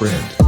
sprint.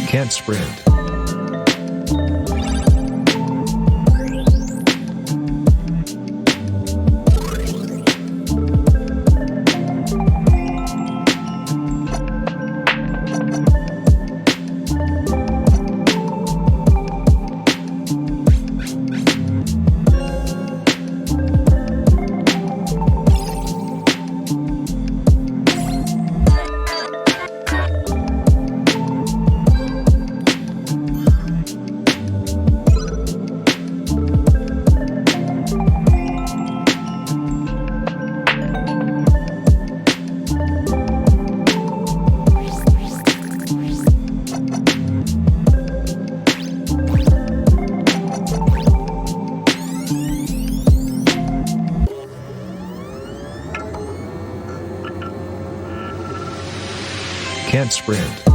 Can't sprint. Can't sprint.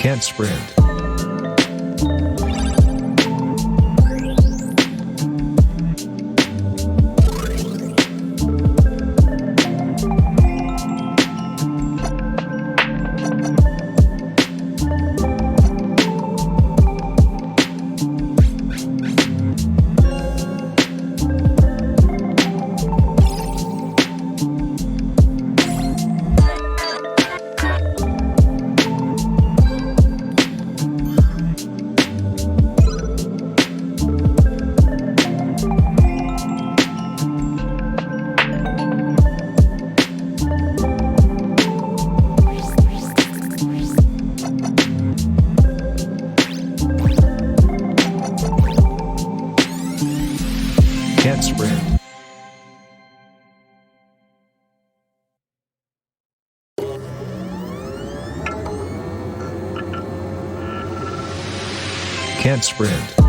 Can't sprint. Can't sprint. Can't sprint.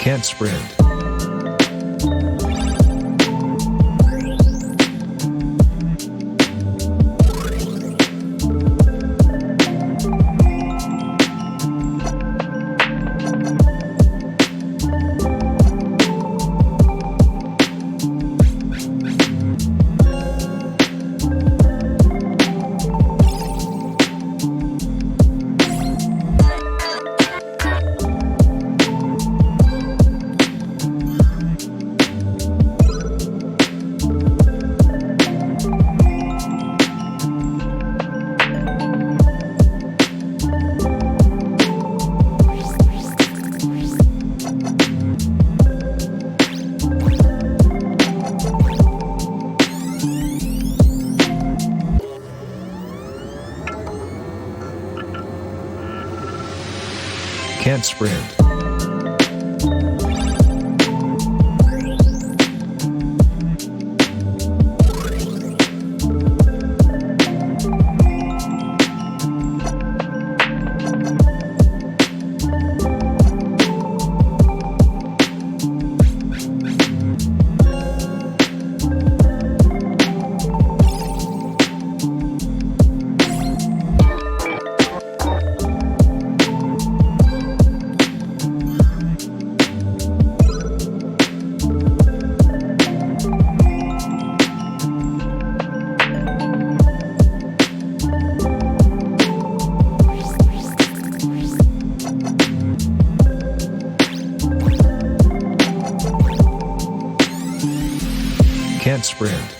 Can't sprint. Can't sprint. Can't sprint.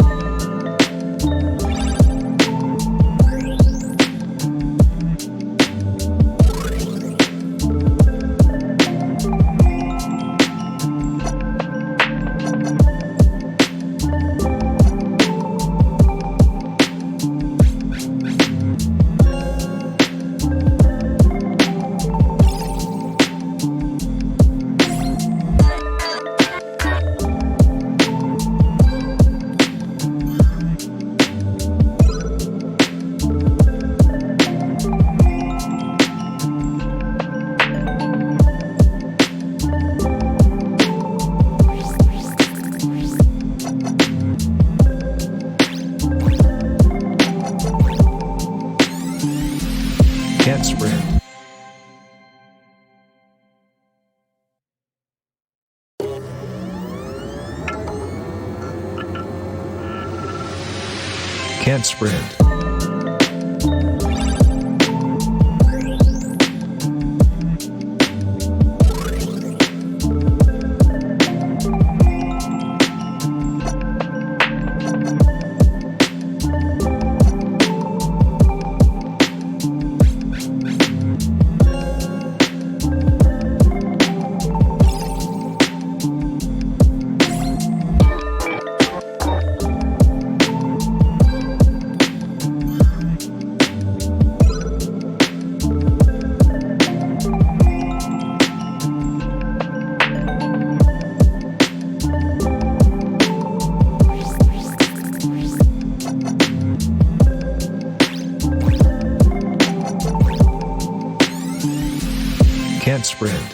Can't sprint. Can't sprint. Can't sprint.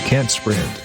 Can't sprint.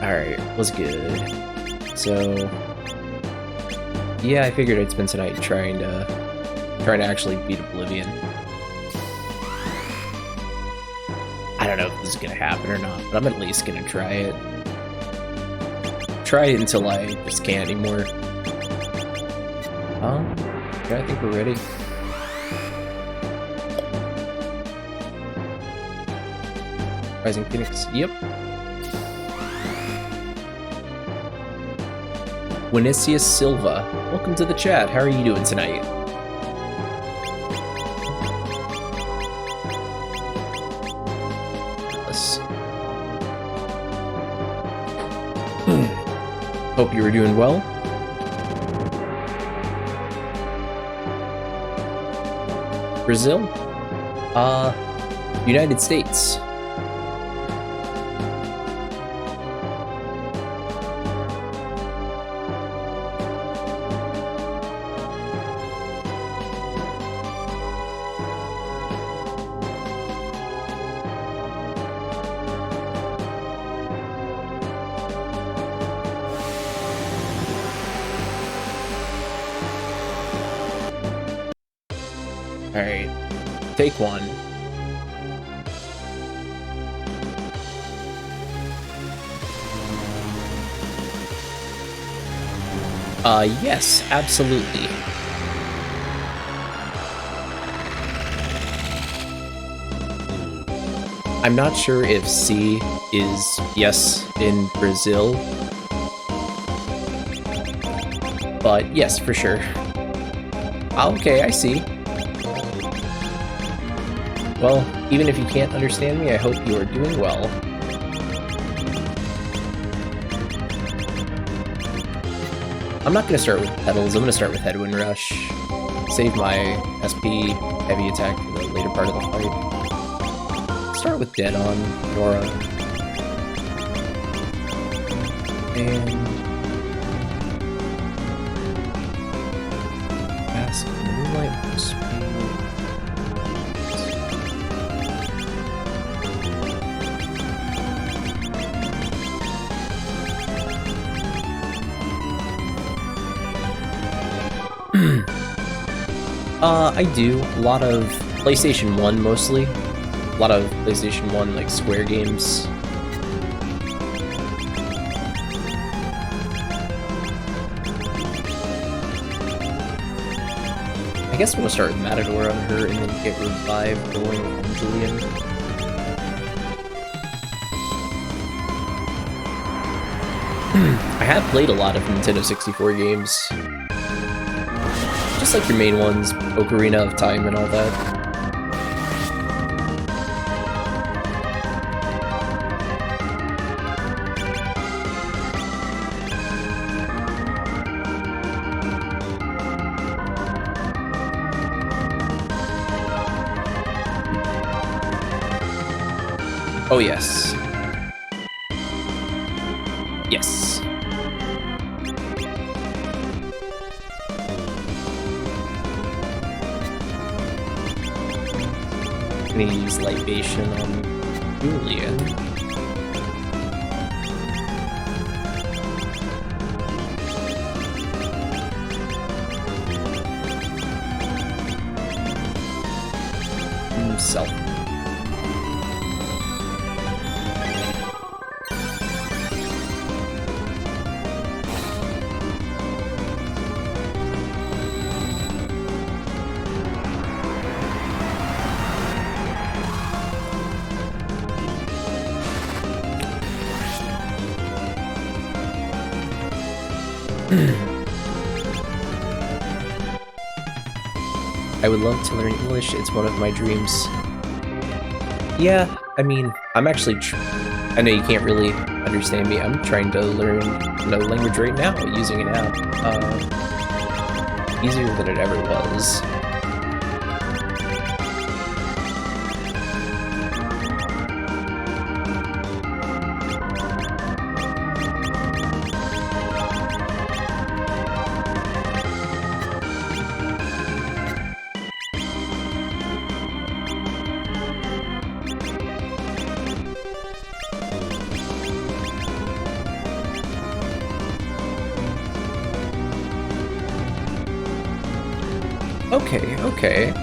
Alright, was good. So yeah, I figured I'd spend tonight trying to actually beat Oblivion. I don't know if this is gonna happen or not, but I'm at least gonna try it. Try it until I just can't anymore. Yeah, I think we're ready. Rising Phoenix, yep. Winicius Silva, welcome to the chat. How are you doing tonight? Hope you were doing well. Brazil? United States. Alright, take one. Yes, absolutely. I'm not sure if C is yes in Brazil, but yes, for sure. Okay, I see. Well, even if you can't understand me, I hope you are doing well. I'm not going to start with pedals, I'm going to start with Headwind Rush. Save my SP heavy attack for the later part of the fight. Start with Dead On, Nora. And... Ask Moonlight Speed. I do a lot of PlayStation 1 mostly. A lot of PlayStation 1 like Square games. I guess I'm gonna start with Matador on her and then get revived going on Julian. I have played a lot of Nintendo 64 games. Just like your main ones, Ocarina of Time and all that. Oh yes. Yes. I'm gonna use Libation on Julian. Self. I would love to learn English, it's one of my dreams. Yeah, I mean, I'm actually I know you can't really understand me, I'm trying to learn another language right now using an app. Easier than it ever was. Okay.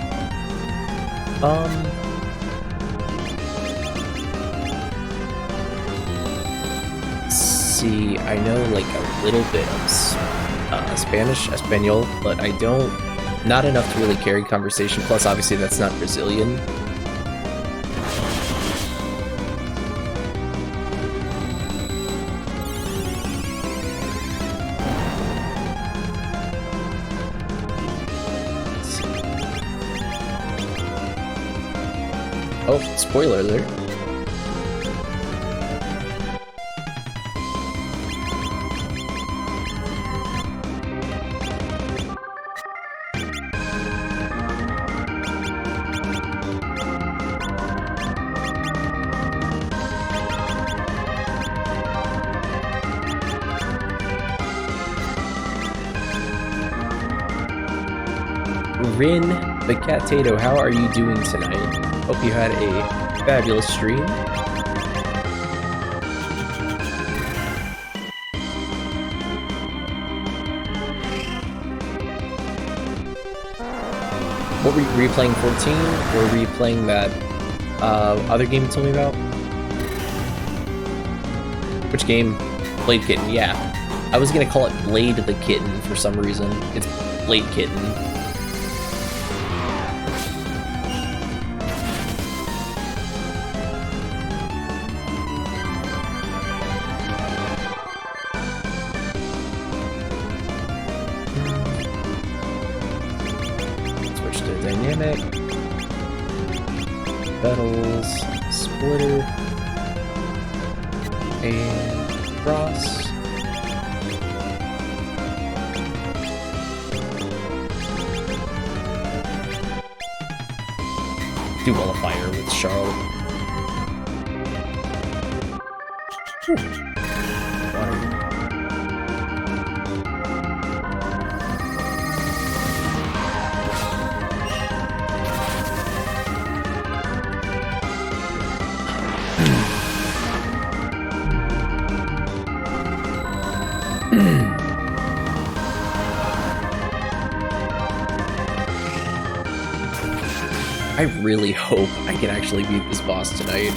See, I know like a little bit of Spanish, Espanol, but I don't, not enough to really carry conversation, plus obviously that's not Brazilian. Oh, spoiler alert. Rin the Catato, how are you doing tonight? Hope you had a fabulous stream. What were you playing 14? Or were you playing that other game you told me about? Which game? Blade Kitten, yeah. I was gonna call it Blade the Kitten for some reason. It's Blade Kitten. Switch to dynamic. Petals, splitter, and cross. Dualifier with Charlotte. Water. I really hope I can actually beat this boss tonight.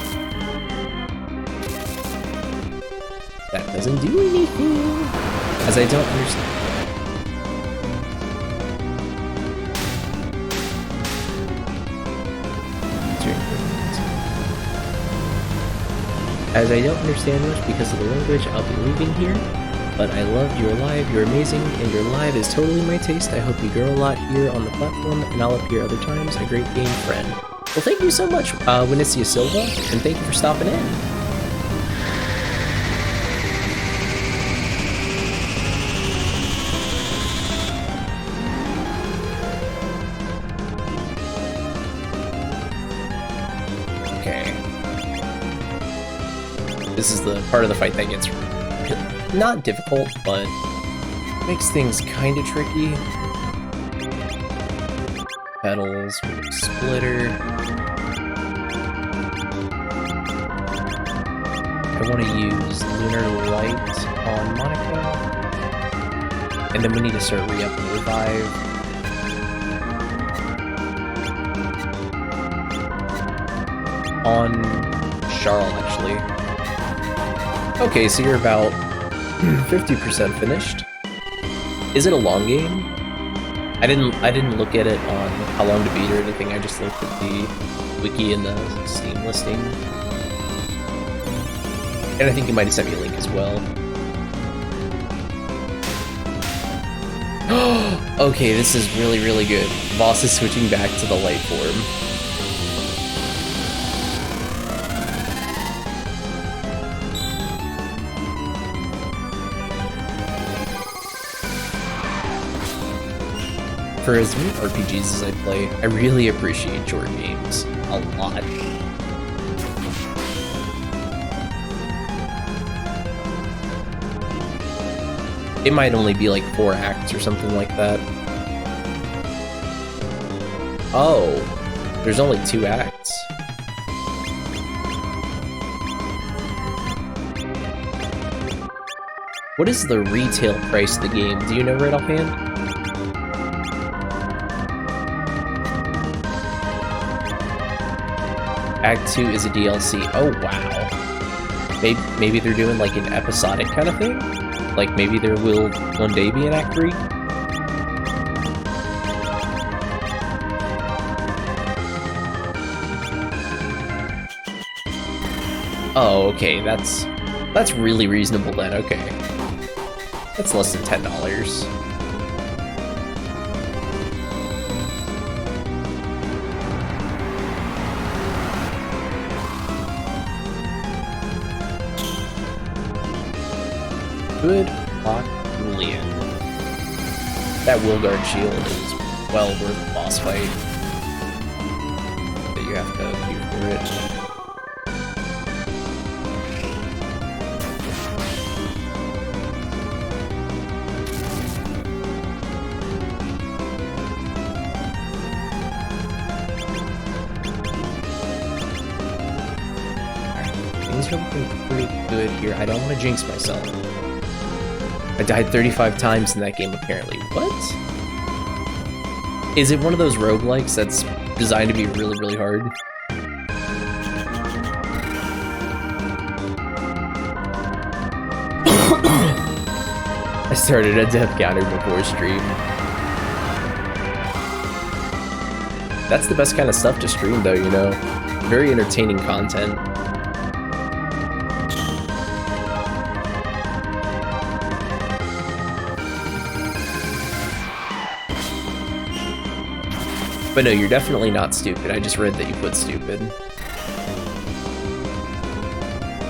That doesn't do anything, as I don't understand. As I don't understand much because of the language, I'll be leaving here. But I love your live, you're amazing, and your live is totally my taste. I hope you grow a lot here on the platform, and I'll appear other times. A great game friend. Well, thank you so much, Winnesia Silva, and thank you for stopping in. Okay. This is the part of the fight that gets not difficult, but makes things kind of tricky. Petals, splitter. I want to use Lunar Light on Monica. And then we need to start re-up and revive. On Charl, actually. Okay, so you're about 50% finished. Is it a long game? I didn't look at it on how long to beat or anything. I just looked at the wiki and the Steam listing. And I think you might have sent me a link as well. Okay, this is really, really good. The boss is switching back to the light form. For as many RPGs as I play, I really appreciate short games a lot. It might only be like 4 acts or something like that. Oh, there's only 2 acts. What is the retail price of the game? Do you know right offhand? Act 2 is a DLC. Oh, wow. Maybe they're doing like an episodic kind of thing? Like maybe there will one day be an Act 3? Oh, okay, that's really reasonable then, okay. That's less than $10. Good luck, Julian. That Wilgard shield is well worth the boss fight that you have to do for it. jumping pretty good here. I don't want to jinx myself. I died 35 times in that game, apparently. What? Is it one of those roguelikes that's designed to be really, really hard? I started a death counter before stream. That's the best kind of stuff to stream, though, you know? Very entertaining content. But no, you're definitely not stupid. I just read that you put stupid.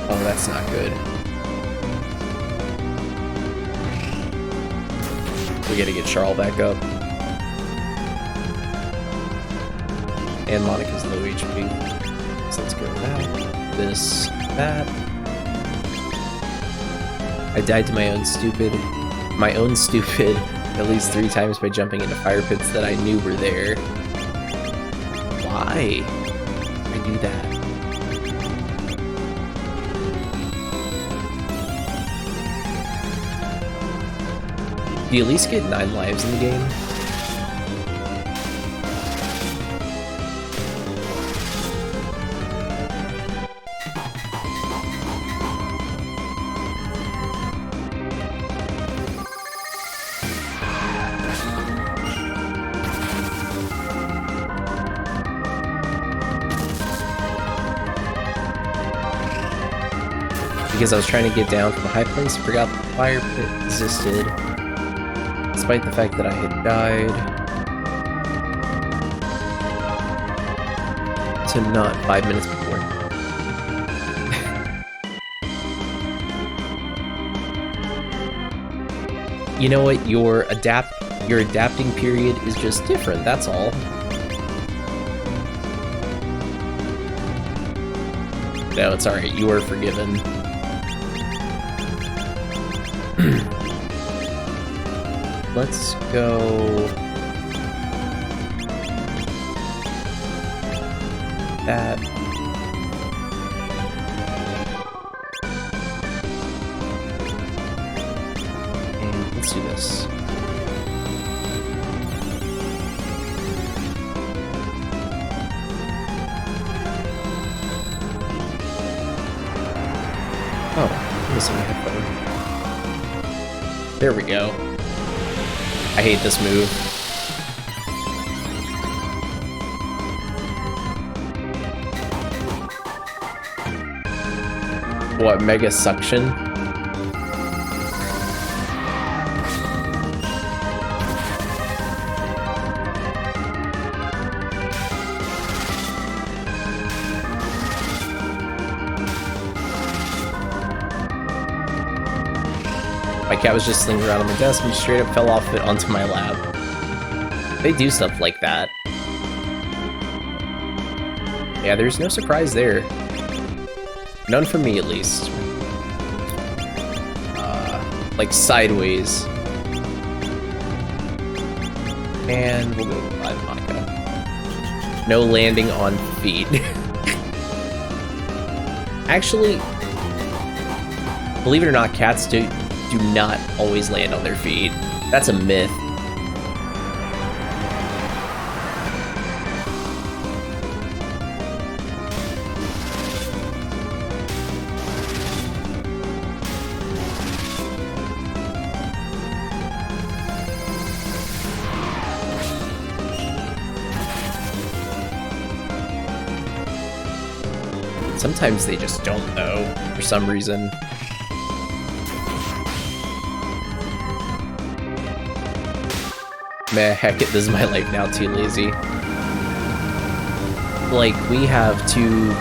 Oh, that's not good. We gotta get Charles back up. And Monica's low HP. So let's go that. This, that. I died to my own stupid at least 3 times by jumping into fire pits that I knew were there. Why? I do that. Do you at least get 9 lives in the game? Because I was trying to get down from a high place, forgot the fire pit existed, despite the fact that I had died to not 5 minutes before. You know what? Your adapting period is just different, that's all. No, it's alright, you are forgiven. Let's go... that. And let's do this. Oh, I'm missing a headphone. There we go. I hate this move. What, Mega Suction? My cat was just slinging around on my desk and straight up fell off it onto my lap. They do stuff like that. Yeah, there's no surprise there. None for me, at least. Like sideways. And we'll go with 5 Monica. No landing on feet. Actually, believe it or not, cats do not always land on their feet. That's a myth. Sometimes they just don't, though, for some reason. Meh, heck it, this is my life now, too lazy. Like, we have 2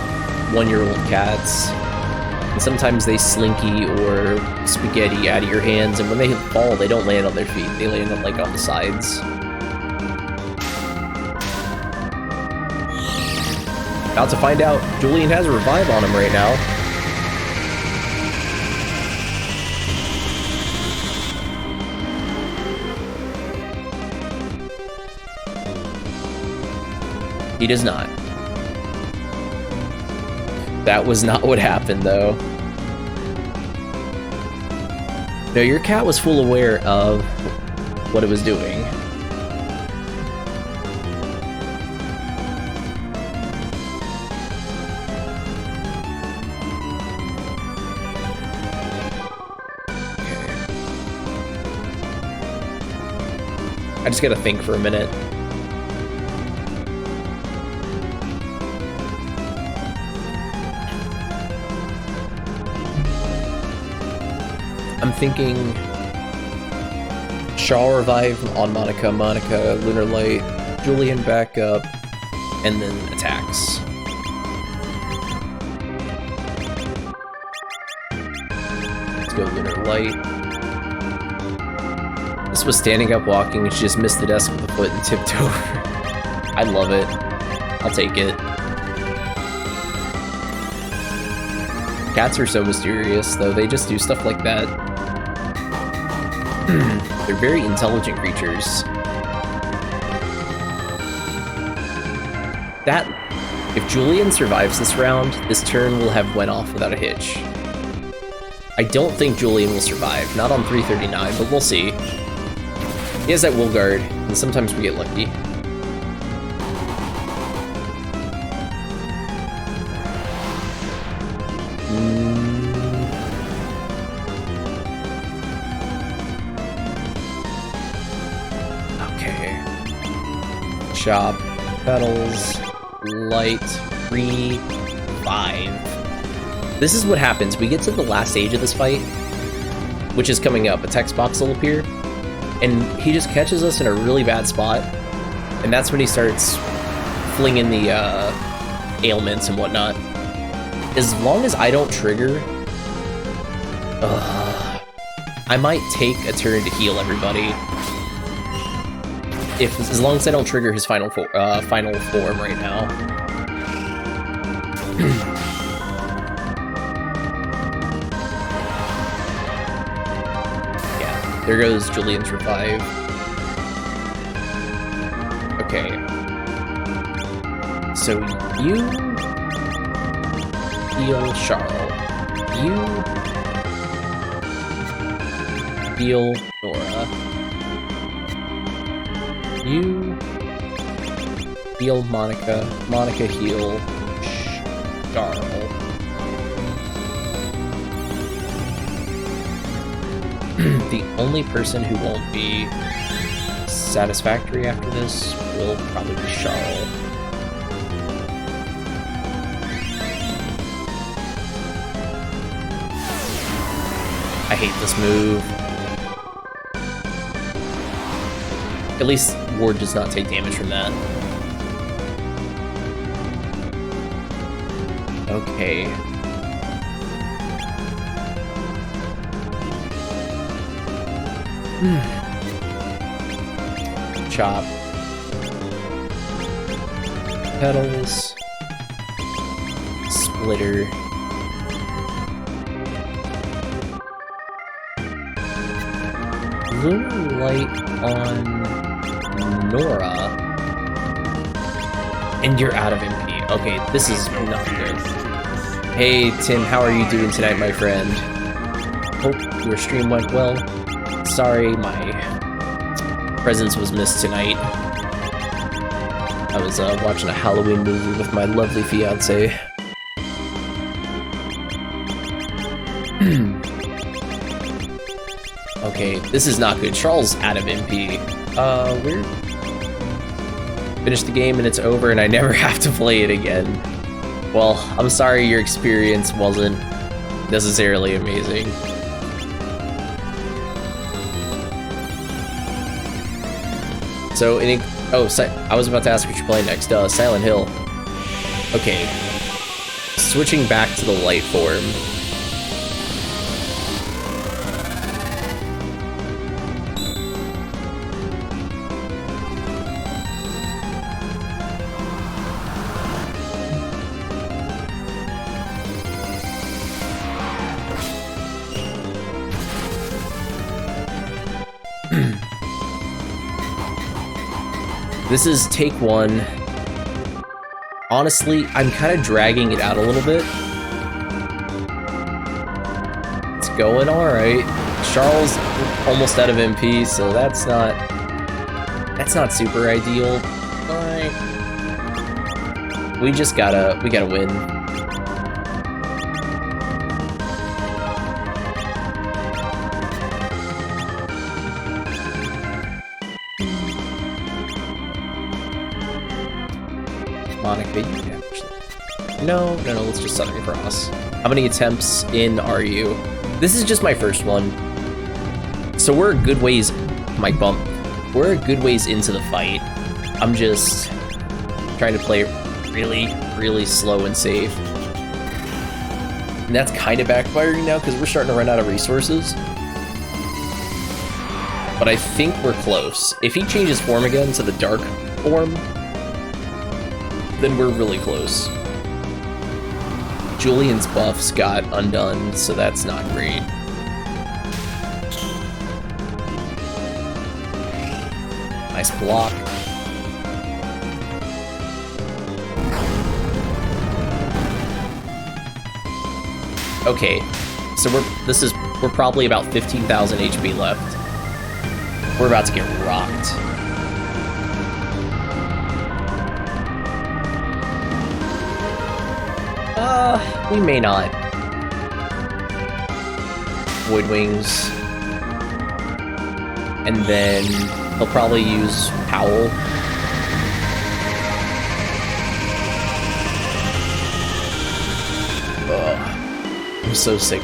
one-year-old cats, and sometimes they slinky or spaghetti out of your hands, and when they fall, they don't land on their feet, they land on, like, on the sides. About to find out, Julian has a revive on him right now. He does not. That was not what happened, though. No, your cat was full aware of what it was doing. I just gotta think for a minute. I'm thinking Shaw revive on Monica, Lunar Light, Julian back up, and then attacks. Let's go Lunar Light. This was standing up walking, and she just missed the desk with a foot and tipped over. I love it. I'll take it. Cats are so mysterious, though. They just do stuff like that. They're very intelligent creatures. If Julian survives this round, this turn will have went off without a hitch. I don't think Julian will survive. Not on 339, but we'll see. He has that Will Guard, and sometimes we get lucky. Okay. Chop, petals, light, revive. This is what happens. We get to the last stage of this fight, which is coming up. A text box will appear. And he just catches us in a really bad spot, and that's when he starts flinging the ailments and whatnot. As long as I don't trigger, I might take a turn to heal everybody. As long as I don't trigger his final form right now. There goes Julian's revive. Okay. So you heal Charles. You heal Nora. You heal Monica. Monica heal Charles. The only person who won't be satisfactory after this will probably be Charles. I hate this move. At least Ward does not take damage from that. Okay. Chop. Petals. Splitter. Lunar Light on Nora. And you're out of MP. Okay, this is not good. Hey Tim, how are you doing tonight, my friend? Hope your stream went well. Sorry, my presence was missed tonight. I was watching a Halloween movie with my lovely fiance. Okay, this is not good. Charles out of MP. Weird. Finished the game and it's over and I never have to play it again. Well, I'm sorry your experience wasn't necessarily amazing. So, I was about to ask what you're playing next. Silent Hill. Okay. Switching back to the light form. This is take one. Honestly, I'm kind of dragging it out a little bit going alright. Charles almost out of MP, so that's not super ideal. Alright. We gotta win. Monica, you can actually. No, let's just Southern Cross. How many attempts in are you? This is just my first one. So we're a good ways, Mike Bump. We're a good ways into the fight. I'm just trying to play it really, really slow and safe. And that's kind of backfiring now because we're starting to run out of resources. But I think we're close. If he changes form again to the dark form, then we're really close. Julian's buffs got undone, so that's not great. Nice block. Okay, so we're probably about 15,000 HP left. We're about to get rocked. We may not. Void Wings. And then he'll probably use Howl. Ugh. I'm so sick.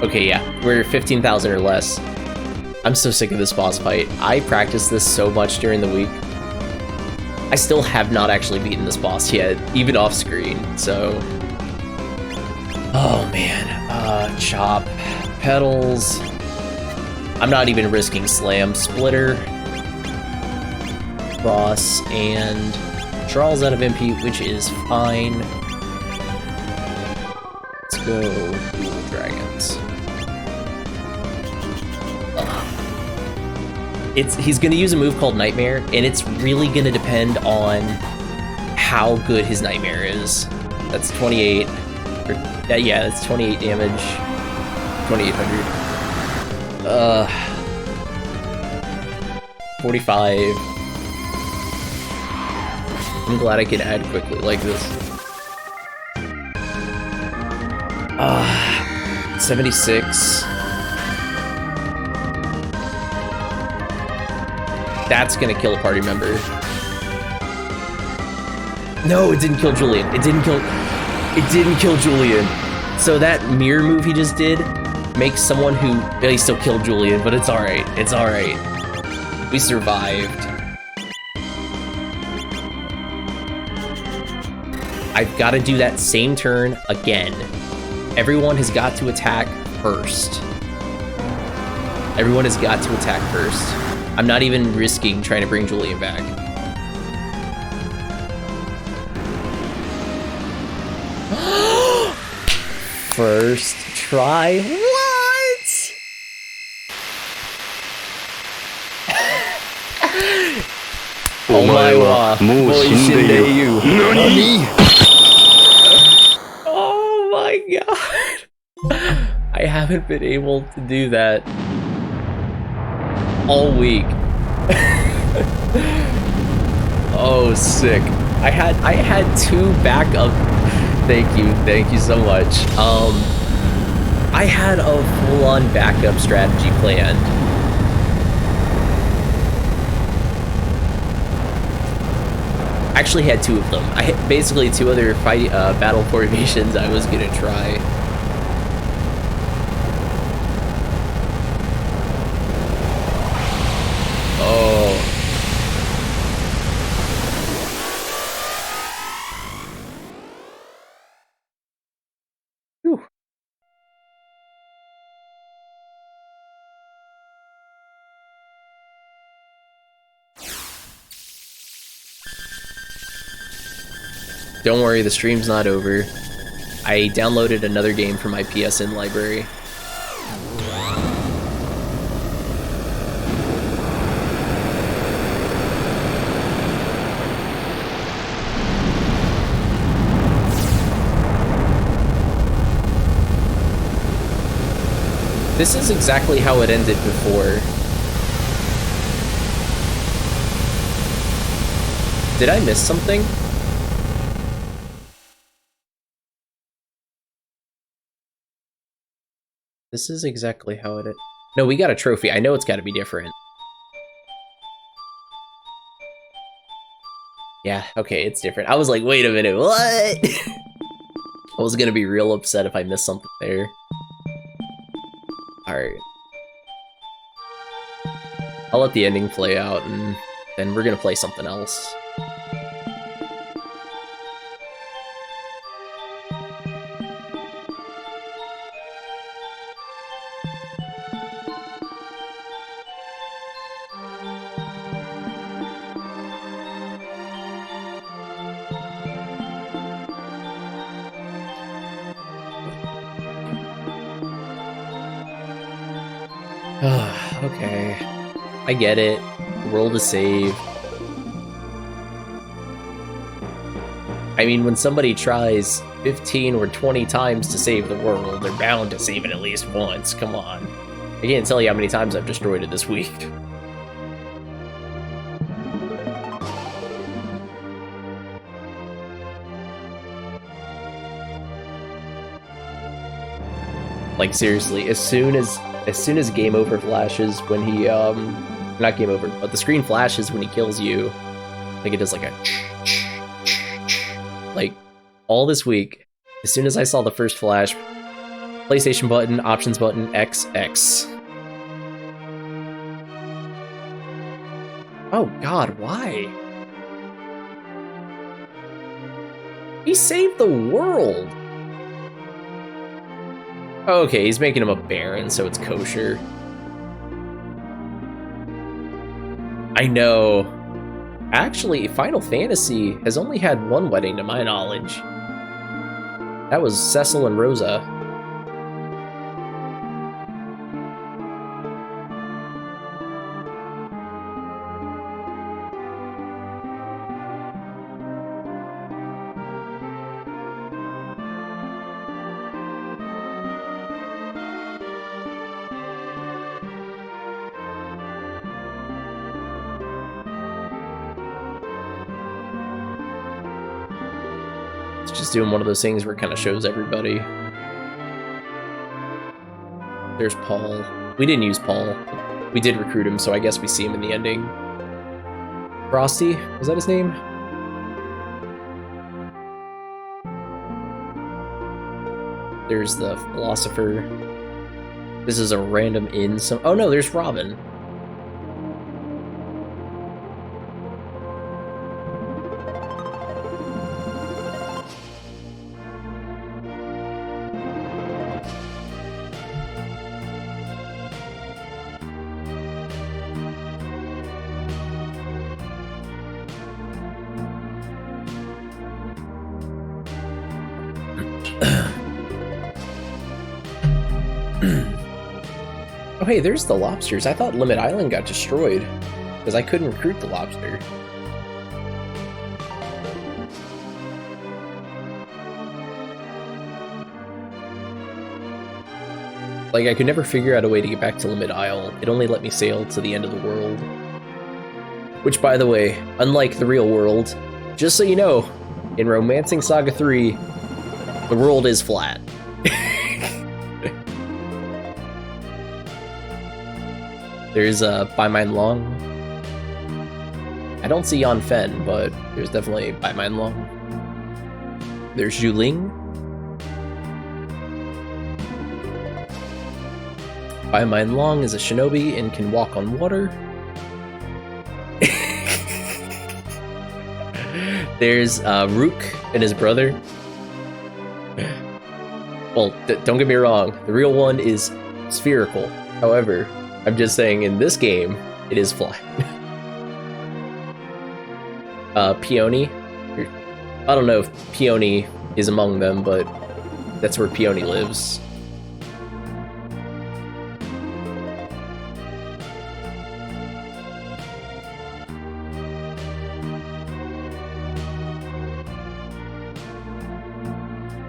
Okay, yeah. We're 15,000 or less. I'm so sick of this boss fight. I practiced this so much during the week. I still have not actually beaten this boss yet, even off screen, so... Oh man, chop, pedals. I'm not even risking slam, splitter, boss, and Charles out of MP, which is fine. Let's go Dual Dragons. He's gonna use a move called Nightmare, and it's really gonna depend on how good his Nightmare is. That's 28. Yeah, that's 28 damage. 2,800. 45. I'm glad I can add quickly like this. 76. That's gonna kill a party member. No, it didn't kill Julian. It didn't kill Julian. So that mirror move he just did makes someone who... He still killed Julian, but it's alright. It's alright. We survived. I've got to do that same turn again. Everyone has got to attack first. Everyone has got to attack first. I'm not even risking trying to bring Julian back. First try. What? Oh my god. Oh my god. I haven't been able to do that all week. Oh, sick. I had two backup. Thank you so much. I had a full-on backup strategy planned. I actually had two of them. I had basically two other battle formations I was gonna try. Don't worry, the stream's not over. I downloaded another game from my PSN library. This is exactly how it ended before. Did I miss something? This is exactly how it... No, we got a trophy. I know it's got to be different. Yeah, okay, it's different. I was like, wait a minute, what? I was gonna be real upset if I missed something there. Alright. I'll let the ending play out, and then we're gonna play something else. Okay. I get it. The world is saved. I mean, when somebody tries 15 or 20 times to save the world, they're bound to save it at least once. Come on. I can't tell you how many times I've destroyed it this week. Like, seriously, as soon as game over flashes when he not game over, but the screen flashes when he kills you, like it does like a like all this week, as soon as I saw the first flash, PlayStation button, options button, X. Oh god, why? He saved the world! Okay, he's making him a baron, so it's kosher. I know. Actually, Final Fantasy has only had one wedding to my knowledge. That was Cecil and Rosa. Just doing one of those things where it kind of shows everybody. There's Paul. We didn't use Paul. We did recruit him, so I guess we see him in the ending. Frosty? Was that his name? There's the philosopher. This is a random inn. Oh no, there's Robin. Oh hey, there's the lobsters. I thought Limit Island got destroyed because I couldn't recruit the lobster. Like, I could never figure out a way to get back to Limit Isle. It only let me sail to the end of the world. Which, by the way, unlike the real world, just so you know, in Romancing Saga 3, the world is flat. There's By Mine Long. I don't see Yan Fen, but there's definitely By Mine Long. There's Zhu Ling. By Mine Long is a shinobi and can walk on water. There's Rook and his brother. Well, don't get me wrong, the real one is spherical. However, I'm just saying in this game, it is flat. Peony. I don't know if Peony is among them, but that's where Peony lives.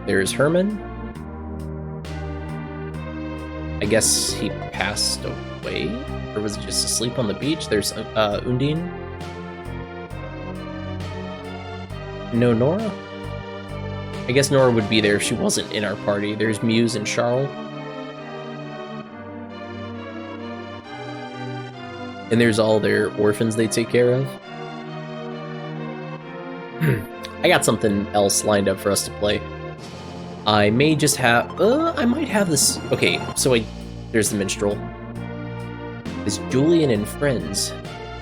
There's Herman. I guess he passed away? Or was he just asleep on the beach? There's Undine. No Nora? I guess Nora would be there if she wasn't in our party. There's Muse and Charles. And there's all their orphans they take care of. I got something else lined up for us to play. I may just have... I might have this... Okay, so there's the minstrel. As Julian and friends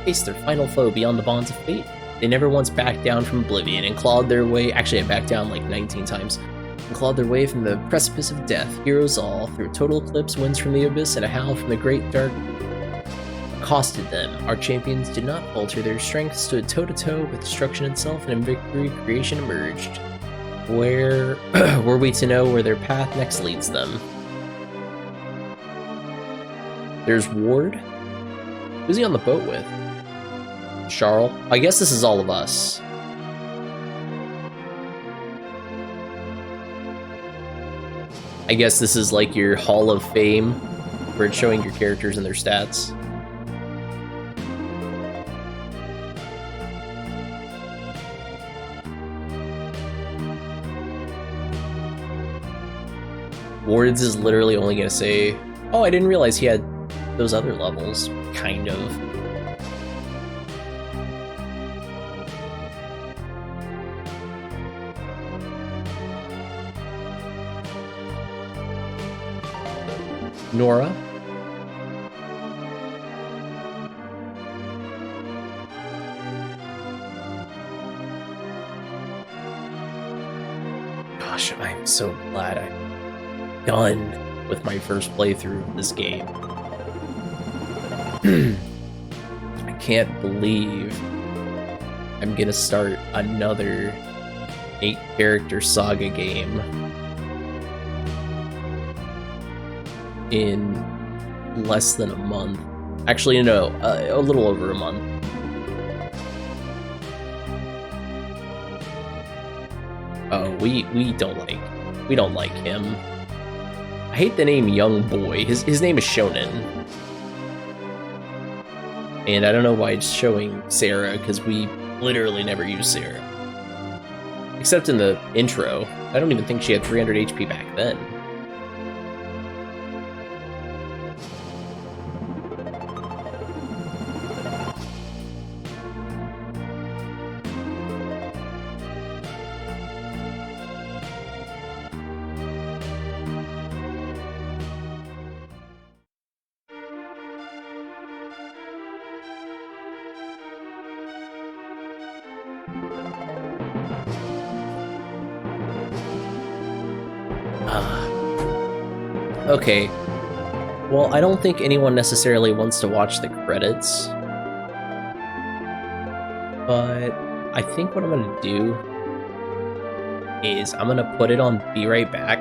face their final foe beyond the bonds of fate, they never once backed down from oblivion and clawed their way... Actually, I backed down like 19 times. And clawed their way from the precipice of death. Heroes all, through a total eclipse, winds from the abyss, and a howl from the great dark... accosted them. Our champions did not falter. Their strength stood toe-to-toe with destruction itself, and in victory, creation emerged. Where were we to know where their path next leads them? There's Ward. Who's he on the boat with? Charles? I guess this is all of us. I guess this is like your Hall of Fame, where it's showing your characters and their stats. Wards is literally only going to say, oh, I didn't realize he had those other levels, kind of. Nora. Gosh, I'm so glad I'm done with my first playthrough of this game. I can't believe I'm gonna start another 8-character SaGa game in less than a month. Actually, no, a little over a month. Oh, we don't like him. I hate the name Young Boy. His name is Shonen. And I don't know why it's showing Sarah, because we literally never use Sarah. Except in the intro. I don't even think she had 300 HP back then. Okay. Well, I don't think anyone necessarily wants to watch the credits. But I think what I'm gonna do is I'm gonna put it on Be Right Back,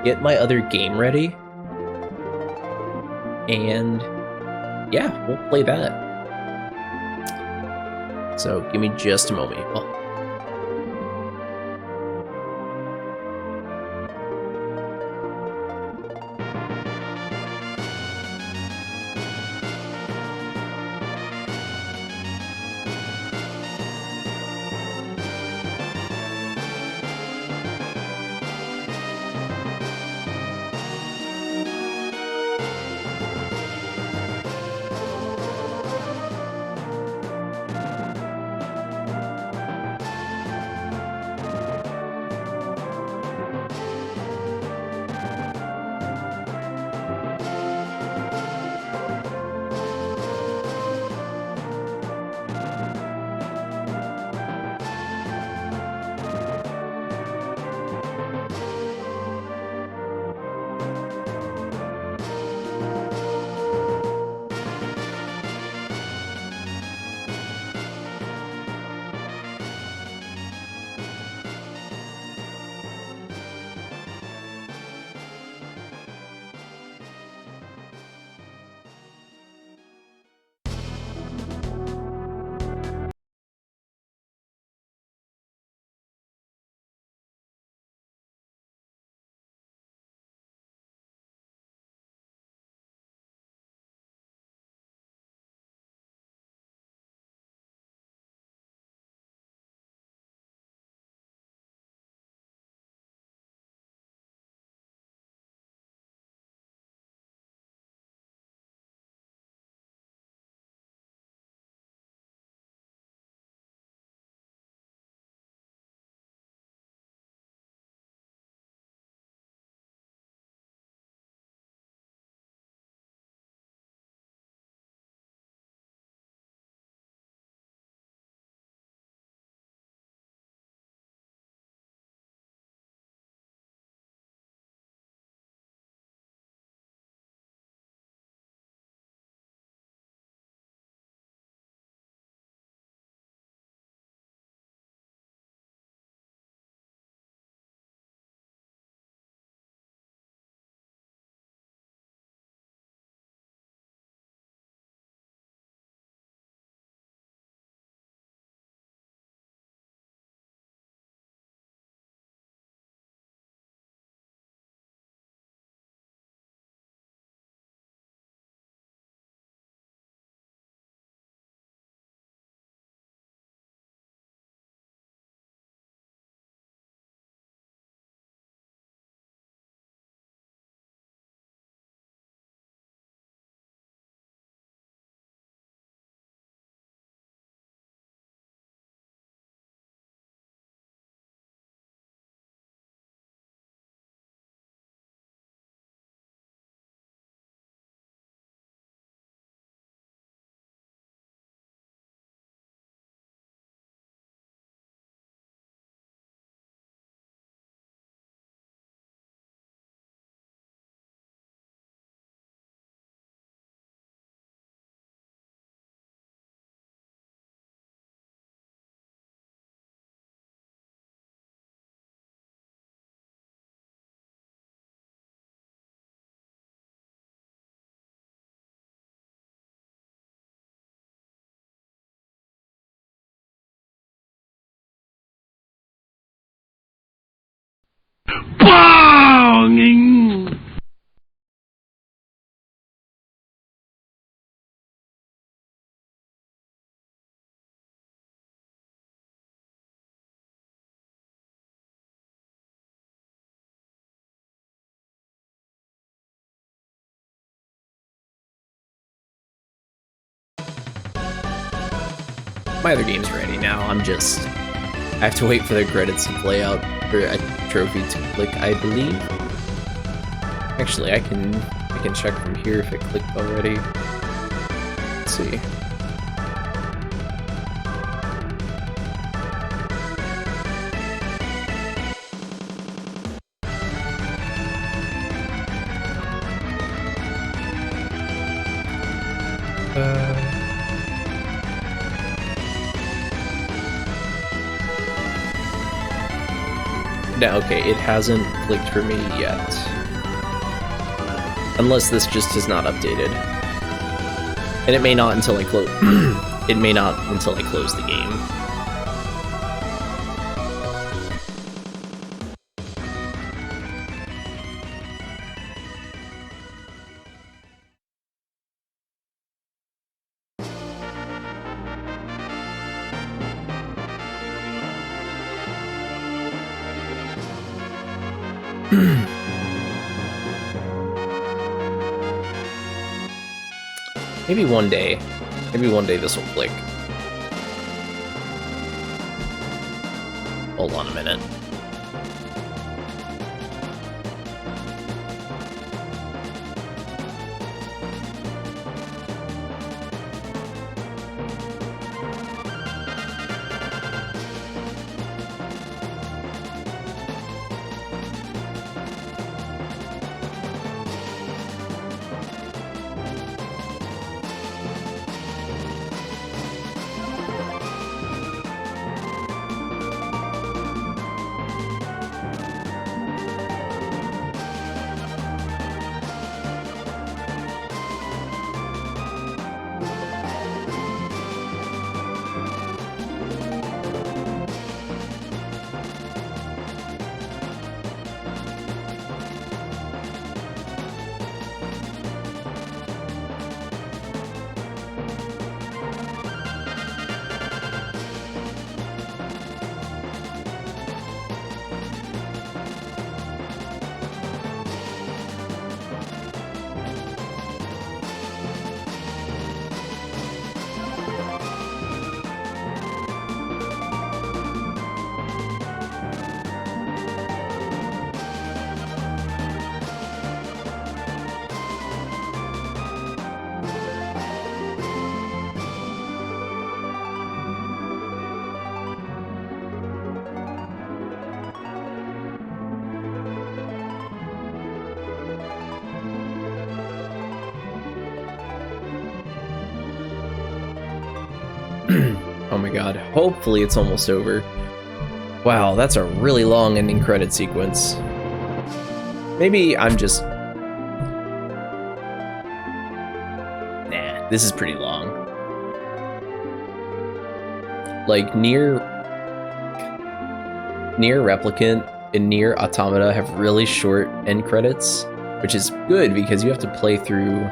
get my other game ready, and yeah, we'll play that. So give me just a moment, y'all. Bong! My other game's ready now. I have to wait for the credits to play out for a trophy to click, I believe. Actually, I can check from here if it clicked already. Let's see. No, okay, it hasn't clicked for me yet. Unless this just is not updated. And it may not until I close it may not until I close the game. Maybe one day this will click. Hold on a minute. Oh my god, hopefully it's almost over. Wow, that's a really long ending credit sequence. Maybe I'm just... Nah, this is pretty long. Like, Nier Replicant and Nier Automata have really short end credits, which is good because you have to play through...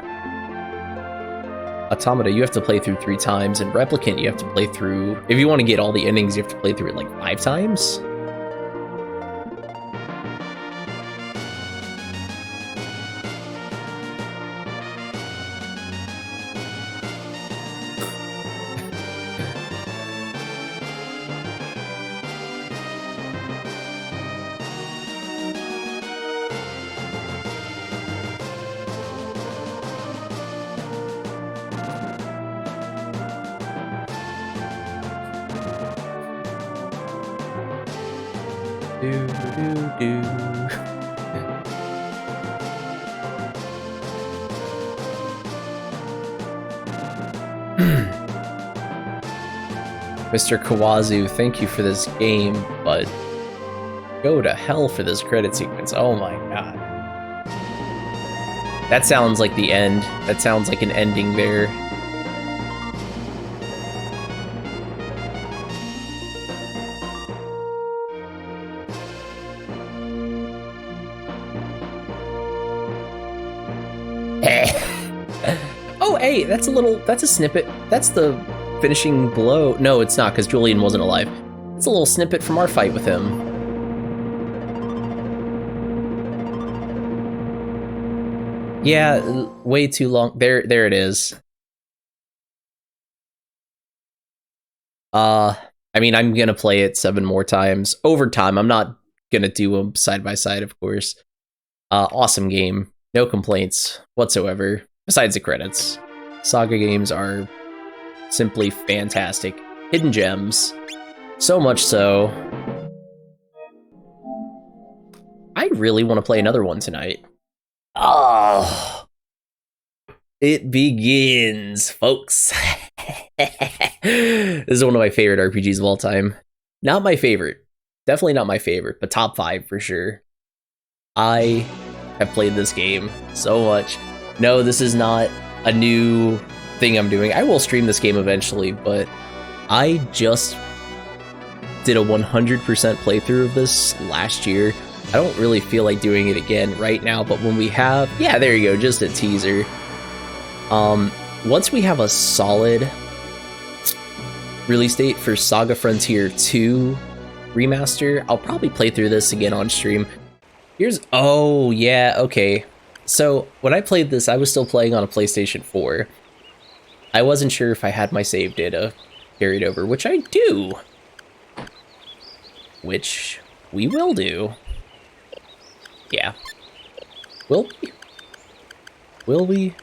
Automata, you have to play through 3 times, and Replicant, you have to play through... If you want to get all the endings, you have to play through it like 5 times? Mr. Kawazu, thank you for this game, but go to hell for this credit sequence. Oh my god. That sounds like the end. That sounds like an ending there. Oh, hey, that's a snippet. That's the finishing blow. No, it's not, because Julian wasn't alive. It's a little snippet from our fight with him. Yeah, way too long. There it is. I mean, I'm gonna play it 7 more times over time. I'm not gonna do them side by side, of course. Awesome game. No complaints whatsoever, besides the credits. SaGa games are simply fantastic. Hidden gems. So much so. I really want to play another one tonight. Oh, it begins, folks. This is one of my favorite RPGs of all time. Not my favorite. Definitely not my favorite, but top 5 for sure. I have played this game so much. No, this is not a new thing I'm doing. I will stream this game eventually, but I just did a 100% playthrough of this last year. I don't really feel like doing it again right now, but when we have... Yeah, there you go, just a teaser. Once we have a solid release date for SaGa Frontier 2 Remaster, I'll probably play through this again on stream. Oh, yeah, okay. So, when I played this, I was still playing on a PlayStation 4. I wasn't sure if I had my save data carried over, which I do. Which we will do. Yeah. Will we? Will we?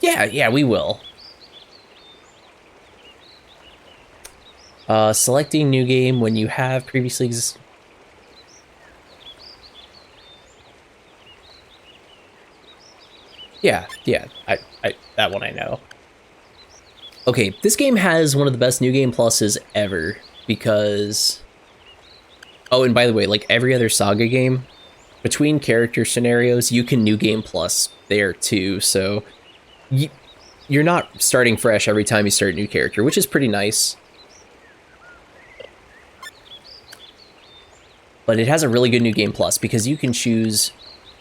Yeah, we will. Selecting new game when you have previously... Yeah, that one I know. Okay, this game has one of the best New Game Pluses ever, because... Oh, and by the way, like every other SaGa game, between character scenarios, you can New Game Plus there too, so... You're not starting fresh every time you start a new character, which is pretty nice. But it has a really good New Game Plus, because you can choose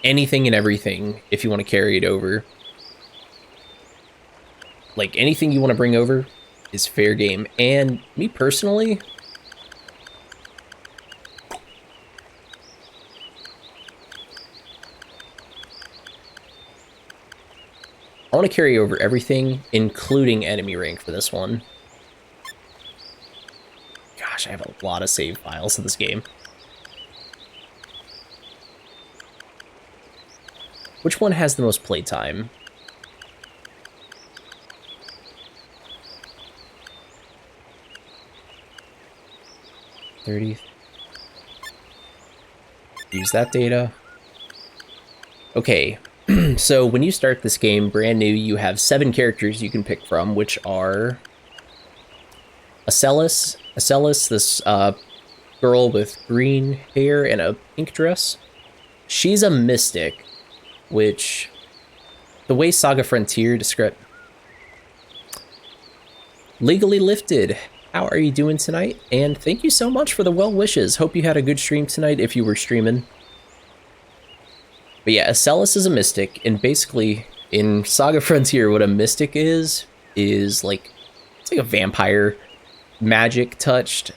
anything and everything if you want to carry it over. Like, anything you want to bring over is fair game. And me personally... I want to carry over everything, including enemy rank for this one. Gosh, I have a lot of save files in this game. Which one has the most playtime? $30. Use that data. Okay. So when you start this game brand new, you have 7 characters you can pick from, which are Acellus, this girl with green hair and a pink dress. She's a mystic, which the way SaGa Frontier described... Legally Lifted, how are you doing tonight? And thank you so much for the well wishes. Hope you had a good stream tonight if you were streaming. But yeah, Acellus is a mystic, and basically, in SaGa Frontier, what a mystic is like, it's like a vampire, magic touched.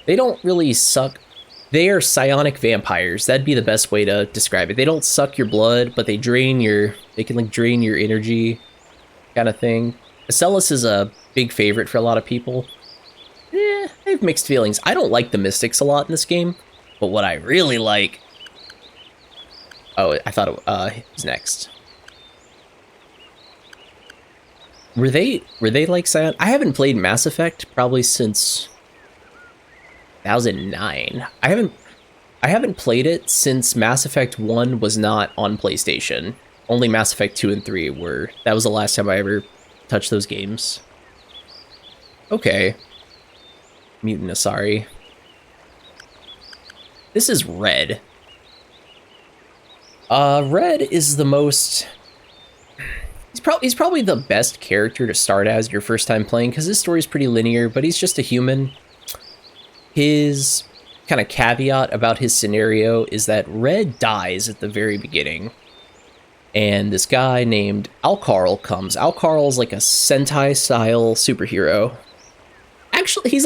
They don't really suck. They are psionic vampires. That'd be the best way to describe it. They don't suck your blood, but they can like drain your energy, kind of thing. Acellus is a big favorite for a lot of people. I have mixed feelings. I don't like the mystics a lot in this game, but what I really like... Oh, I thought it was next. Were they like Scion? I haven't played Mass Effect probably since 2009. I haven't played it since Mass Effect 1 was not on PlayStation. Only Mass Effect 2 and 3 were. That was the last time I ever touched those games. Okay. Mutant Asari. This is Red. Red is the most... He's probably the best character to start as your first time playing, because his story is pretty linear, but he's just a human. His kind of caveat about his scenario is that Red dies at the very beginning. And this guy named Alcarl comes. Alcarl's like a Sentai-style superhero. Actually, he's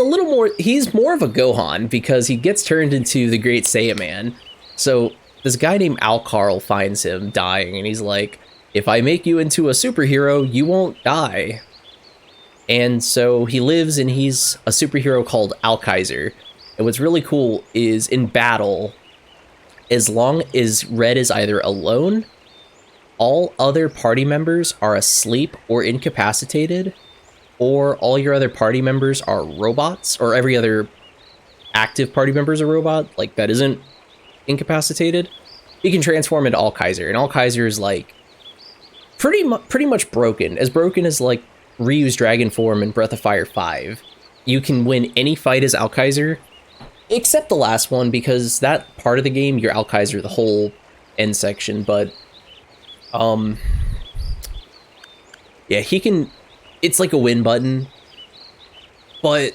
more of a Gohan because he gets turned into the Great Saiyaman. So this guy named Alcarl finds him dying, and he's like, if I make you into a superhero, you won't die. And so he lives, and he's a superhero called Alkaiser. And what's really cool is in battle, as long as Red is either alone, all other party members are asleep or incapacitated, or all your other party members are robots, or every other active party member is a robot, like that isn't incapacitated, you can transform into Alkaiser. And Alkaiser is like pretty much broken as like Ryu's Dragon form in Breath of Fire 5. You can win any fight as Alkaiser, except the last one, because that part of the game, you're Alkaiser the whole end section, but yeah, he can, it's like a win button, but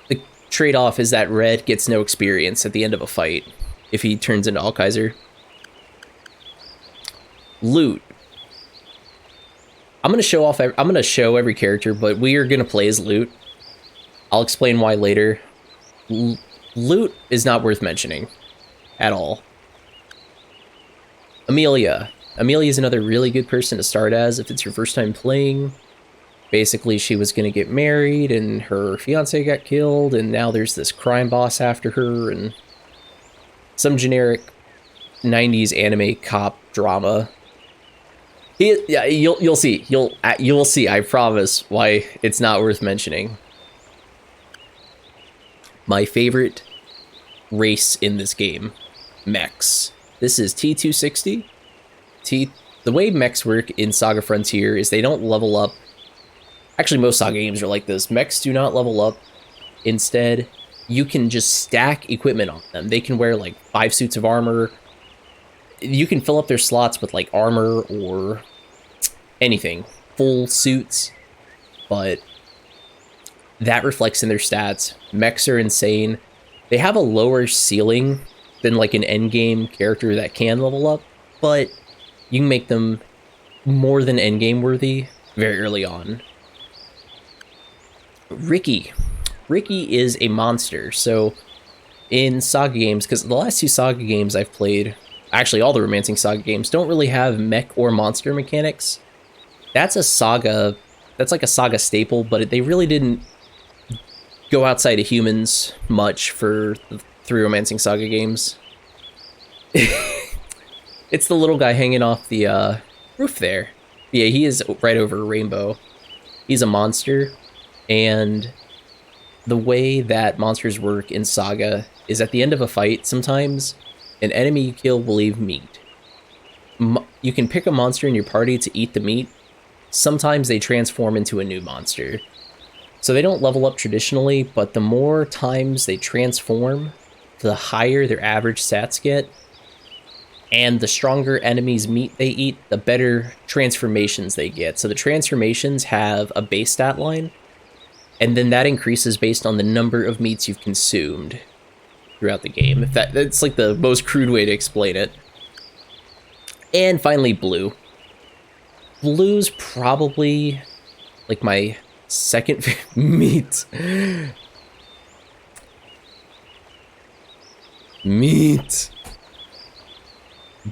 the trade-off is that Red gets no experience at the end of a fight if he turns into Alkaiser. Loot. I'm gonna show every character, but we are gonna play as Loot. I'll explain why later. Loot is not worth mentioning at all. Amelia. Amelia is another really good person to start as if it's your first time playing. Basically, she was going to get married and her fiance got killed, and now there's this crime boss after her, and some generic 90s anime cop drama. Yeah, you'll see. You'll see, I promise, why it's not worth mentioning. My favorite race in this game, mechs. This is T260. The way mechs work in SaGa Frontier is they don't level up. Actually, most SaGa games are like this. Mechs do not level up. Instead, you can just stack equipment on them. They can wear like 5 suits of armor. You can fill up their slots with like armor or anything, full suits, but that reflects in their stats. Mechs are insane. They have a lower ceiling than like an endgame character that can level up, but you can make them more than endgame worthy very early on. Ricky. Ricky is a monster. So in SaGa games, because the last 2 SaGa games I've played, actually all the Romancing SaGa games, don't really have mech or monster mechanics. That's like a SaGa staple, but they really didn't go outside of humans much for the 3 Romancing SaGa games. It's the little guy hanging off the roof there. Yeah, he is right over a rainbow. He's a monster, and the way that monsters work in SaGa is at the end of a fight, sometimes an enemy you kill will leave meat. You can pick a monster in your party to eat the meat. Sometimes they transform into a new monster. So they don't level up traditionally, but the more times they transform, the higher their average stats get. And the stronger enemies' meat they eat, the better transformations they get. So the transformations have a base stat line, and then that increases based on the number of meats you've consumed throughout the game. That's like the most crude way to explain it. And finally, Blue. Blue's probably like my second meat. Meat.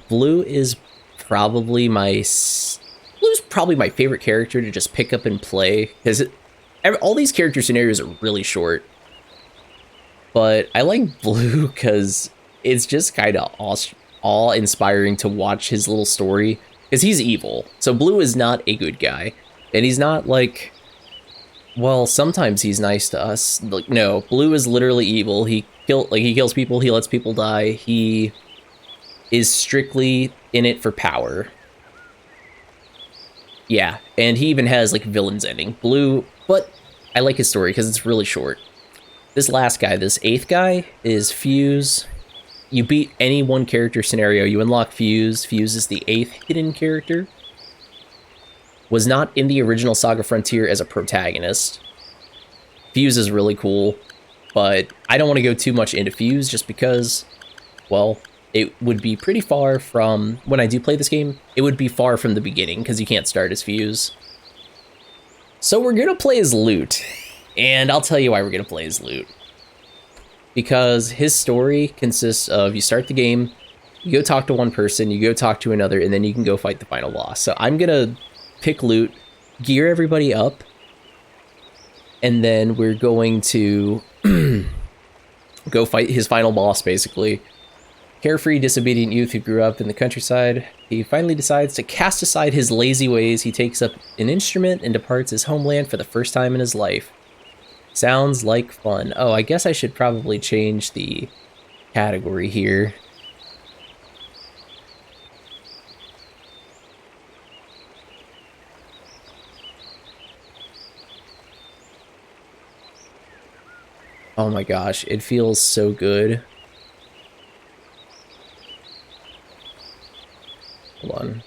Blue is probably my favorite character to just pick up and play, because all these character scenarios are really short. But I like Blue because it's just kind of awe-inspiring to watch his little story, because he's evil. So Blue is not a good guy, and he's not like, well, sometimes he's nice to us. Like, no, Blue is literally evil. He kills people, he lets people die, he is strictly in it for power. Yeah, and he even has like villain's ending. Blue, but I like his story because it's really short. This last guy, this 8th guy, is Fuse. You beat any one character scenario, you unlock Fuse. Fuse is the 8th hidden character. Was not in the original SaGa Frontier as a protagonist. Fuse is really cool. but I don't want to go too much into Fuse just because, well, it would be pretty far from, when I do play this game, it would be far from the beginning because you can't start as Fuse. So we're going to play as Loot, and I'll tell you why we're going to play as Loot. Because his story consists of, you start the game, you go talk to one person, you go talk to another, and then you can go fight the final boss. So I'm going to pick Loot, gear everybody up, and then we're going to go fight his final boss, basically. Carefree, disobedient youth who grew up in the countryside. He finally decides to cast aside his lazy ways. He takes up an instrument and departs his homeland for the first time in his life. Sounds like fun. Oh, I guess I should probably change the category here. Oh my gosh, it feels so good. Hold on.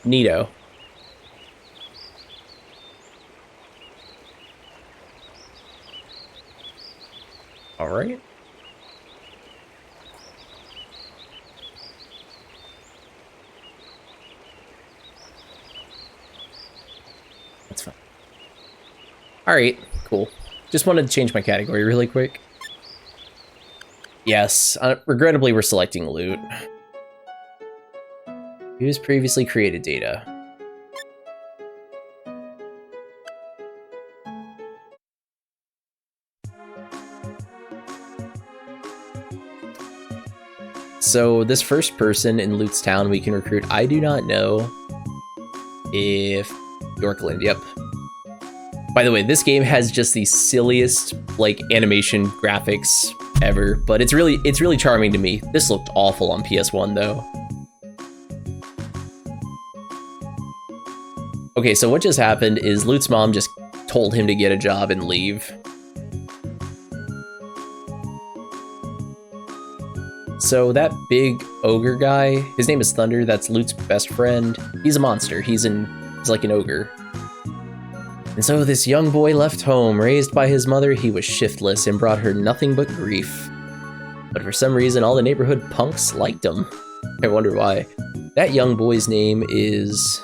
Neato. All right. That's fine. All right, cool. Just wanted to change my category really quick. Yes, regrettably, we're selecting Loot. Use previously created data. So this first person in Loot's town we can recruit, I do not know if Yorkland, yep. By the way, this game has just the silliest like animation graphics ever, but it's really charming to me. This looked awful on PS1 though. Okay, so what just happened is Loot's mom just told him to get a job and leave. So that big ogre guy, his name is Thunder, that's Loot's best friend. He's a monster, he's like an ogre. And so this young boy left home, raised by his mother. He was shiftless and brought her nothing but grief. But for some reason, all the neighborhood punks liked him. I wonder why. That young boy's name is...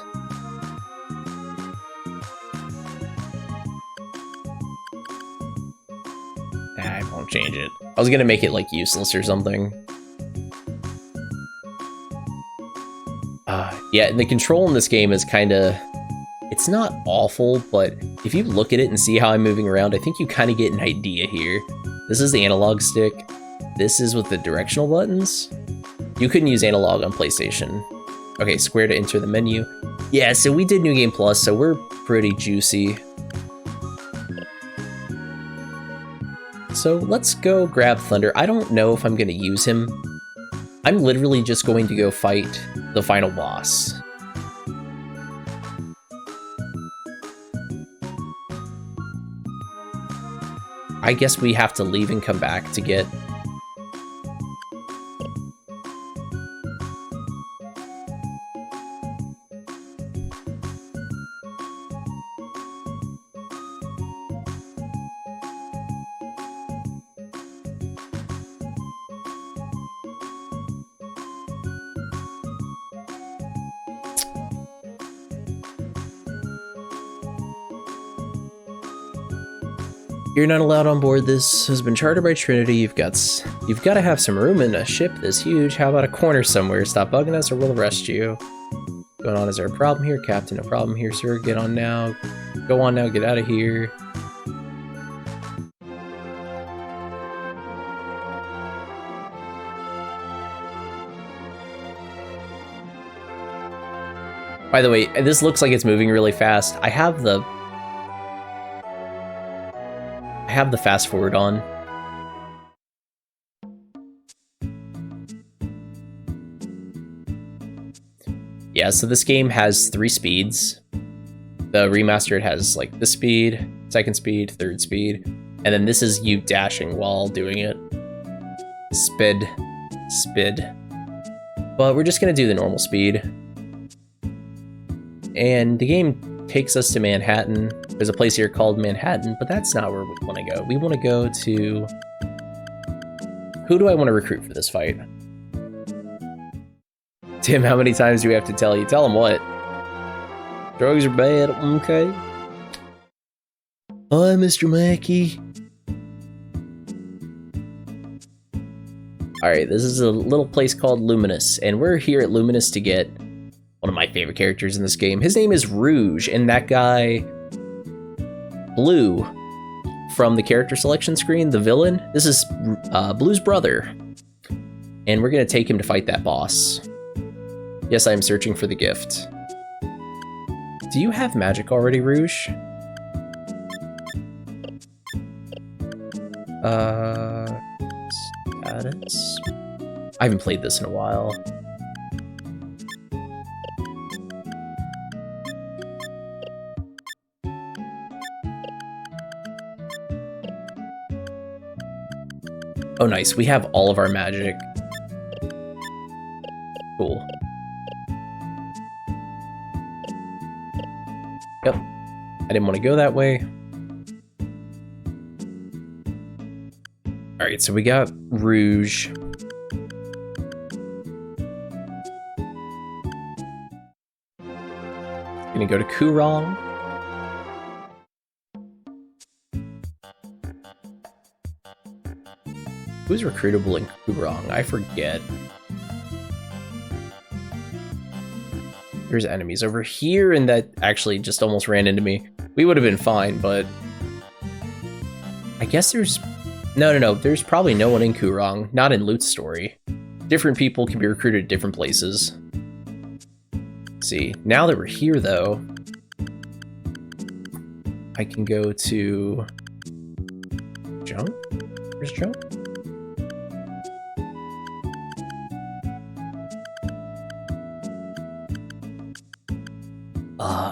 I won't change it. I was gonna make it like useless or something. Yeah, and the control in this game is kind of... It's not awful, but if you look at it and see how I'm moving around, I think you kind of get an idea here. This is the analog stick. This is with the directional buttons. You couldn't use analog on PlayStation. Okay, square to enter the menu. Yeah, so we did New Game Plus, so we're pretty juicy. So let's go grab Thunder. I don't know if I'm going to use him. I'm literally just going to go fight the final boss. I guess we have to leave and come back to get... You're not allowed on board. This has been chartered by Trinity. You've got to have some room in a ship this huge. How about a corner somewhere? Stop bugging us or we'll arrest you. What's going on? Is there a problem here? Captain, a problem here, sir. Get on now. Go on now. Get out of here. By the way, this looks like it's moving really fast. I have the fast forward on. Yeah, so this game has 3 speeds. The remastered has like the speed, second speed, third speed, and then this is you dashing while doing it. Spid. But we're just gonna do the normal speed. And the game takes us to Manhattan. There's a place here called Manhattan, but that's not where we want to go. We want to go to... Who do I want to recruit for this fight? Tim, how many times do we have to tell you? Tell him what? Drugs are bad, okay? Hi, Mr. Mackey. Alright, this is a little place called Luminous, and we're here at Luminous to get one of my favorite characters in this game. His name is Rouge, and that guy... Blue, from the character selection screen, the villain. This is Blue's brother, and we're gonna take him to fight that boss. Yes, I am searching for the gift. Do you have magic already, Rouge? Status? I haven't played this in a while. Oh, nice. We have all of our magic. Cool. Yep. I didn't want to go that way. Alright, so we got Rouge. Gonna go to Kurong. Who's recruitable in Kurong? I forget. There's enemies over here, and that actually just almost ran into me. We would have been fine, but... I guess there's... No. There's probably no one in Kurong. Not in Loot's story. Different people can be recruited at different places. Let's see. Now that we're here, though... I can go to... Junk? Where's Junk?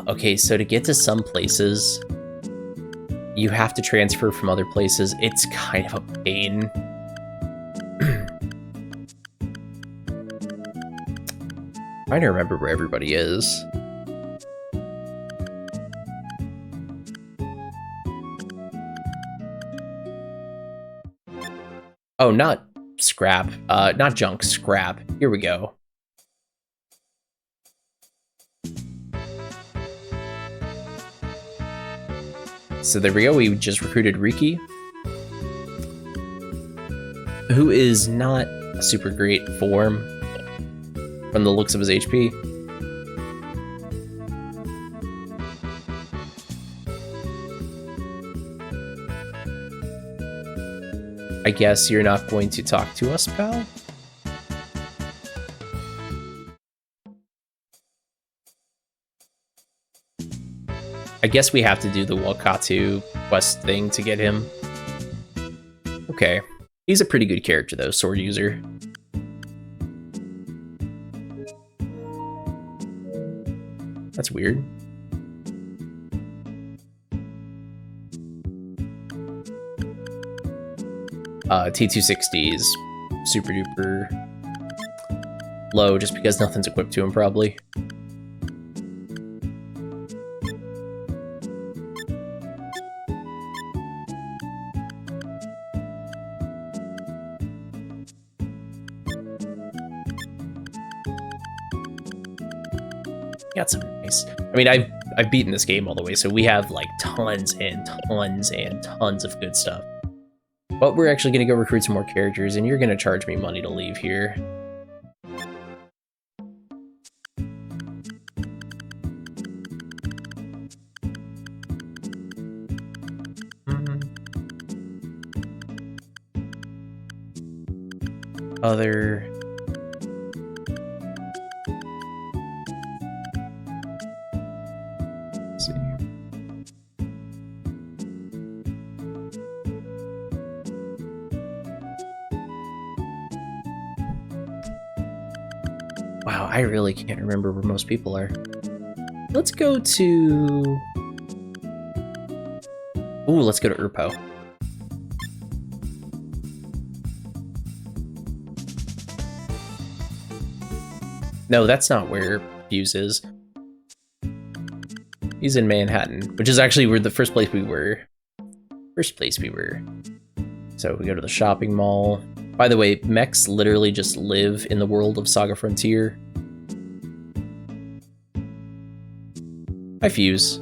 Okay, so to get to some places, you have to transfer from other places. It's kind of a pain. Trying to remember where everybody is. Oh, not scrap. Not junk, scrap. Here we go. So there we go, we just recruited Riki, who is not a super great form from the looks of his HP. I guess you're not going to talk to us, pal? I guess we have to do the Wakatu quest thing to get him. Okay. He's a pretty good character, though, sword user. That's weird. T260 is super duper low just because nothing's equipped to him, probably. Got some nice... I mean, I've beaten this game all the way, so we have like tons and tons and tons of good stuff. But we're actually going to go recruit some more characters, and you're going to charge me money to leave here. Other... Let's see. Wow, I really can't remember where most people are. Let's go to... Ooh, let's go to Urpo. No, that's not where Fuse is. He's in Manhattan, which is actually where the first place we were. So we go to the shopping mall. By the way, mechs literally just live in the world of Saga Frontier. Hi, Fuse.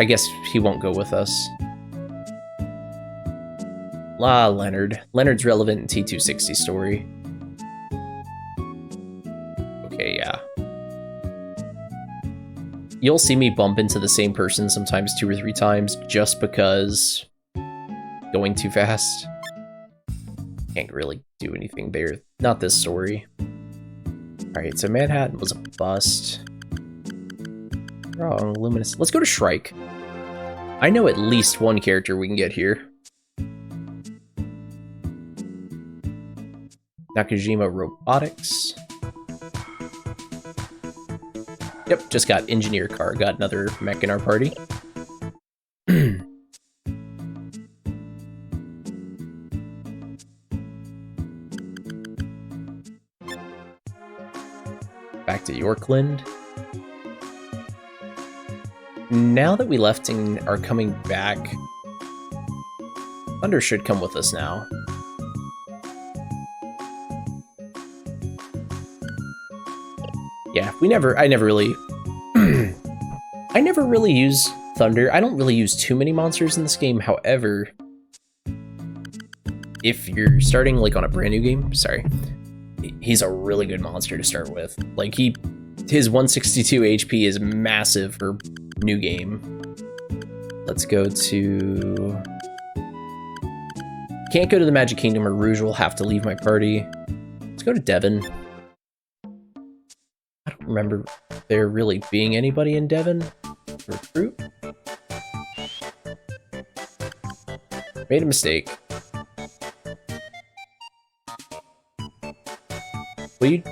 I guess he won't go with us. Leonard. Leonard's relevant in T260 story. Okay, yeah. You'll see me bump into the same person sometimes 2 or 3 times just because going too fast. Can't really do anything there. Not this story. Alright, so Manhattan was a bust. Wrong, Luminous. Let's go to Shrike. I know at least one character we can get here. Nakajima Robotics. Yep, just got Engineer Car. Got another mech in our party. Back to Yorkland. Now that we left and are coming back, Thunder should come with us now. Yeah, I never really use Thunder. I don't really use too many monsters in this game. However, if you're starting like on a brand new game, sorry, he's a really good monster to start with. Like his 162 HP is massive for new game. Let's go to... Can't go to the Magic Kingdom or Rouge will have to leave my party. Let's go to Devon. I don't remember there really being anybody in Devon to recruit. Made a mistake. Will you...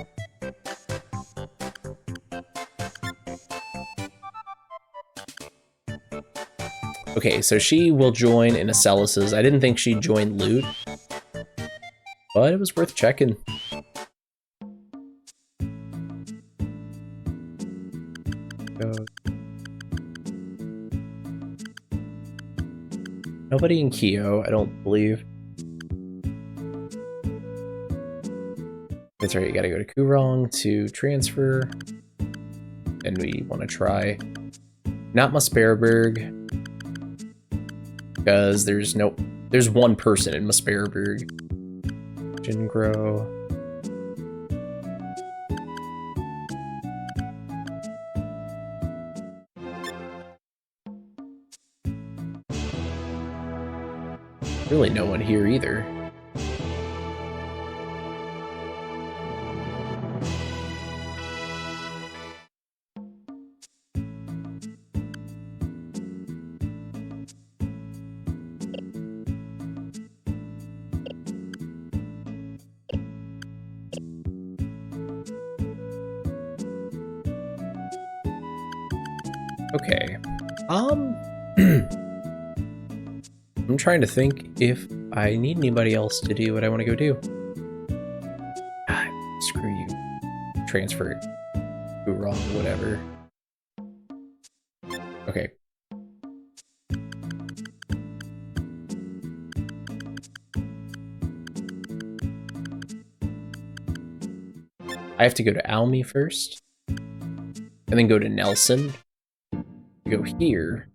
Okay, so she will join in Acelis's. I didn't think she'd join Loot, but it was worth checking. Nobody in Kyo, I don't believe. That's right, you gotta go to Kurong to transfer. And we want to try not Musperberg, because there's one person in Musperberg. Jingro. Really no one here either. Okay. I'm trying to think if I need anybody else to do what I want to go do. Screw you. Transfer it. Go wrong, whatever. Okay. I have to go to Almy first. And then go to Nelson. Go here.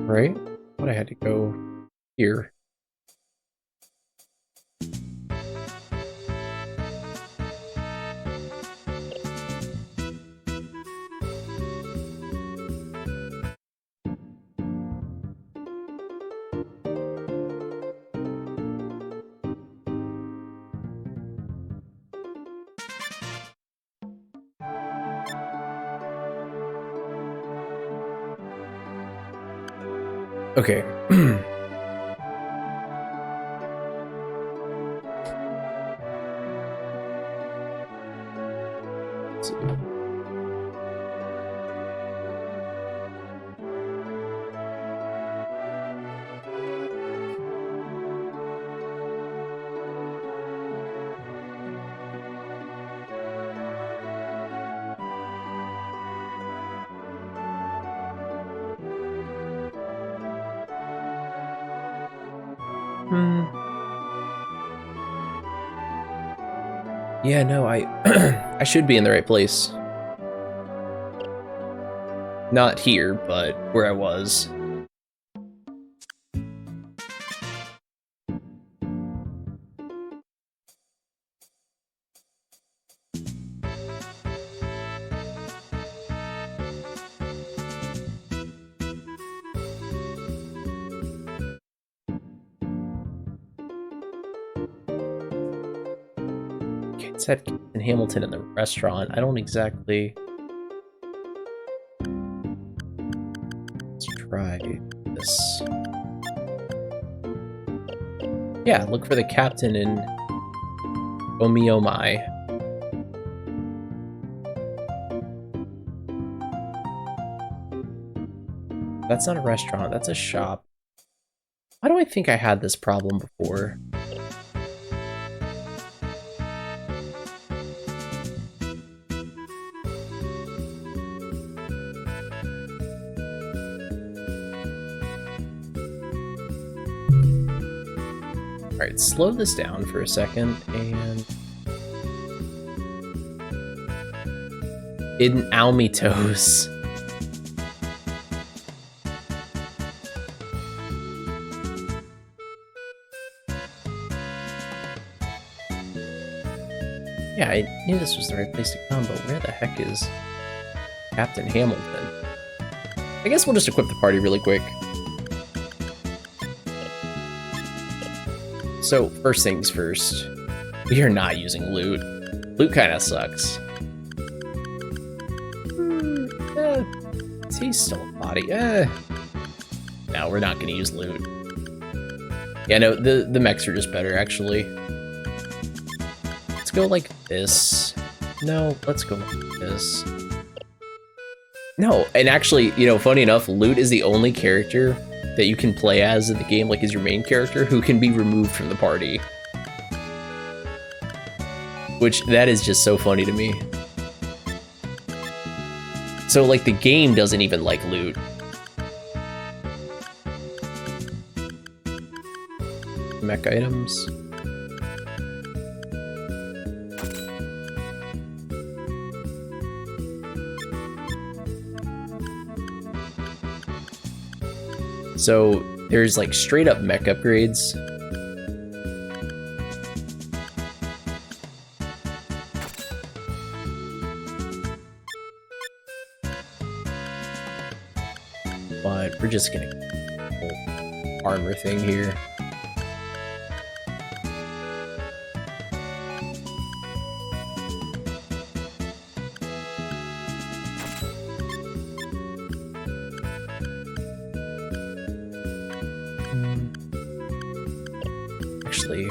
Right? But I had to go here. Okay. Let's see. Yeah, no, I I should be in the right place. Not here, but where I was. Okay, it said Captain Hamilton in the restaurant. I don't exactly... Let's try this. Yeah, look for the captain in Oh Me Oh My. That's not a restaurant, that's a shop. Why do I think I had this problem before? Alright, slow this down for a second, and... In Almitos. Yeah, I knew this was the right place to come, but where the heck is Captain Hamilton? I guess we'll just equip the party really quick. So, first things first, we are not using loot. Loot kind of sucks. He's still a body. No, we're not going to use loot. Yeah, no, the mechs are just better, actually. Let's go like this. No, let's go like this. No, and actually, you know, funny enough, Loot is the only character that you can play as in the game, like as your main character, who can be removed from the party. Which, that is just so funny to me. So, like, the game doesn't even like Loot. Mech items. So, there's like straight up mech upgrades. But we're just gonna whole armor thing here. Actually,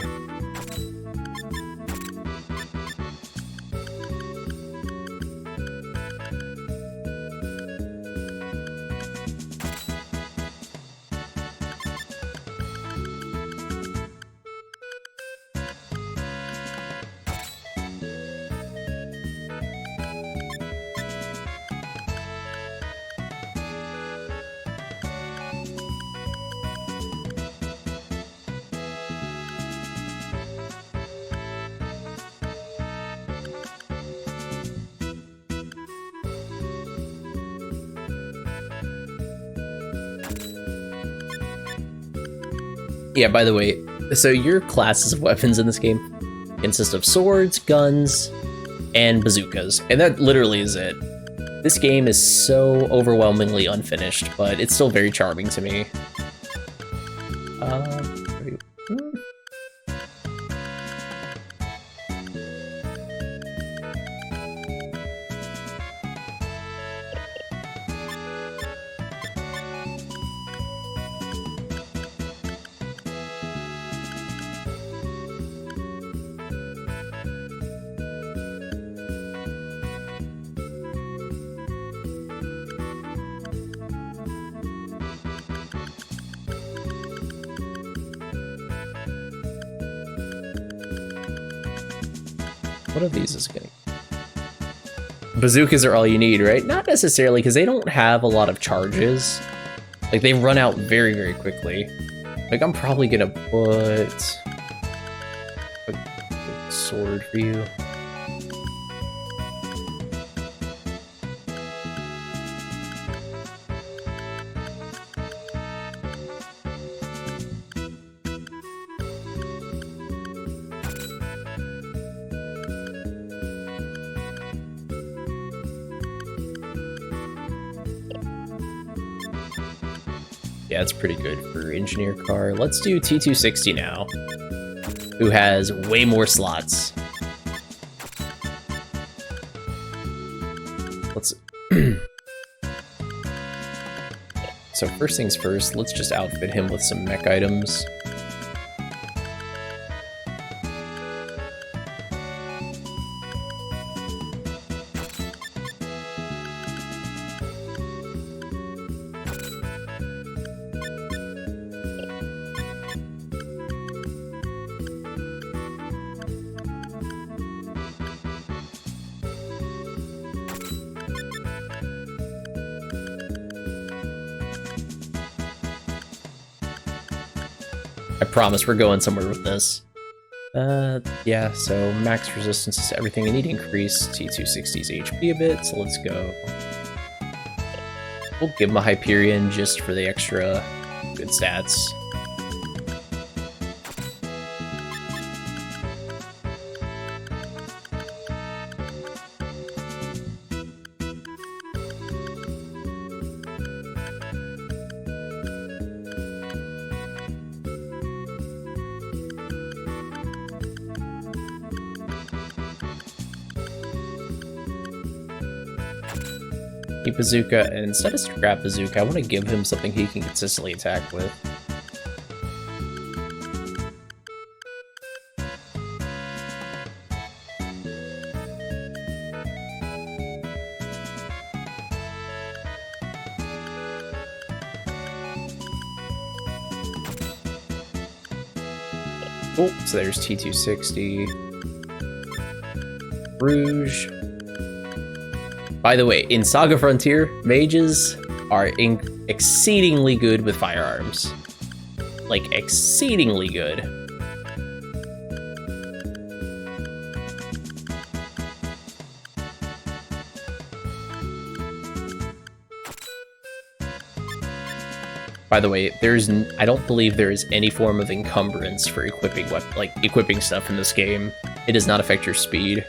yeah, by the way, so your classes of weapons in this game consist of swords, guns, and bazookas, and that literally is it. This game is so overwhelmingly unfinished, but it's still very charming to me. What of these is getting? Bazookas are all you need, right? Not necessarily, because they don't have a lot of charges. Like, they run out very, very quickly. Like, I'm probably gonna put a good sword for you. Yeah, it's pretty good for engineer car. Let's do T260 now, who has way more slots. Let's... So first things first, let's just outfit him with some mech items. I promise we're going somewhere with this. Yeah, so max resistance is everything. I need to increase T260's HP a bit, so let's go. We'll give him a Hyperion just for the extra good stats. Bazooka, and instead of scrap bazooka, I want to give him something he can consistently attack with. Cool, so there's T260. Rouge. By the way, in SaGa Frontier, mages are exceedingly good with firearms. Like, exceedingly good. By the way, I don't believe there is any form of encumbrance for equipping equipping stuff in this game. It does not affect your speed.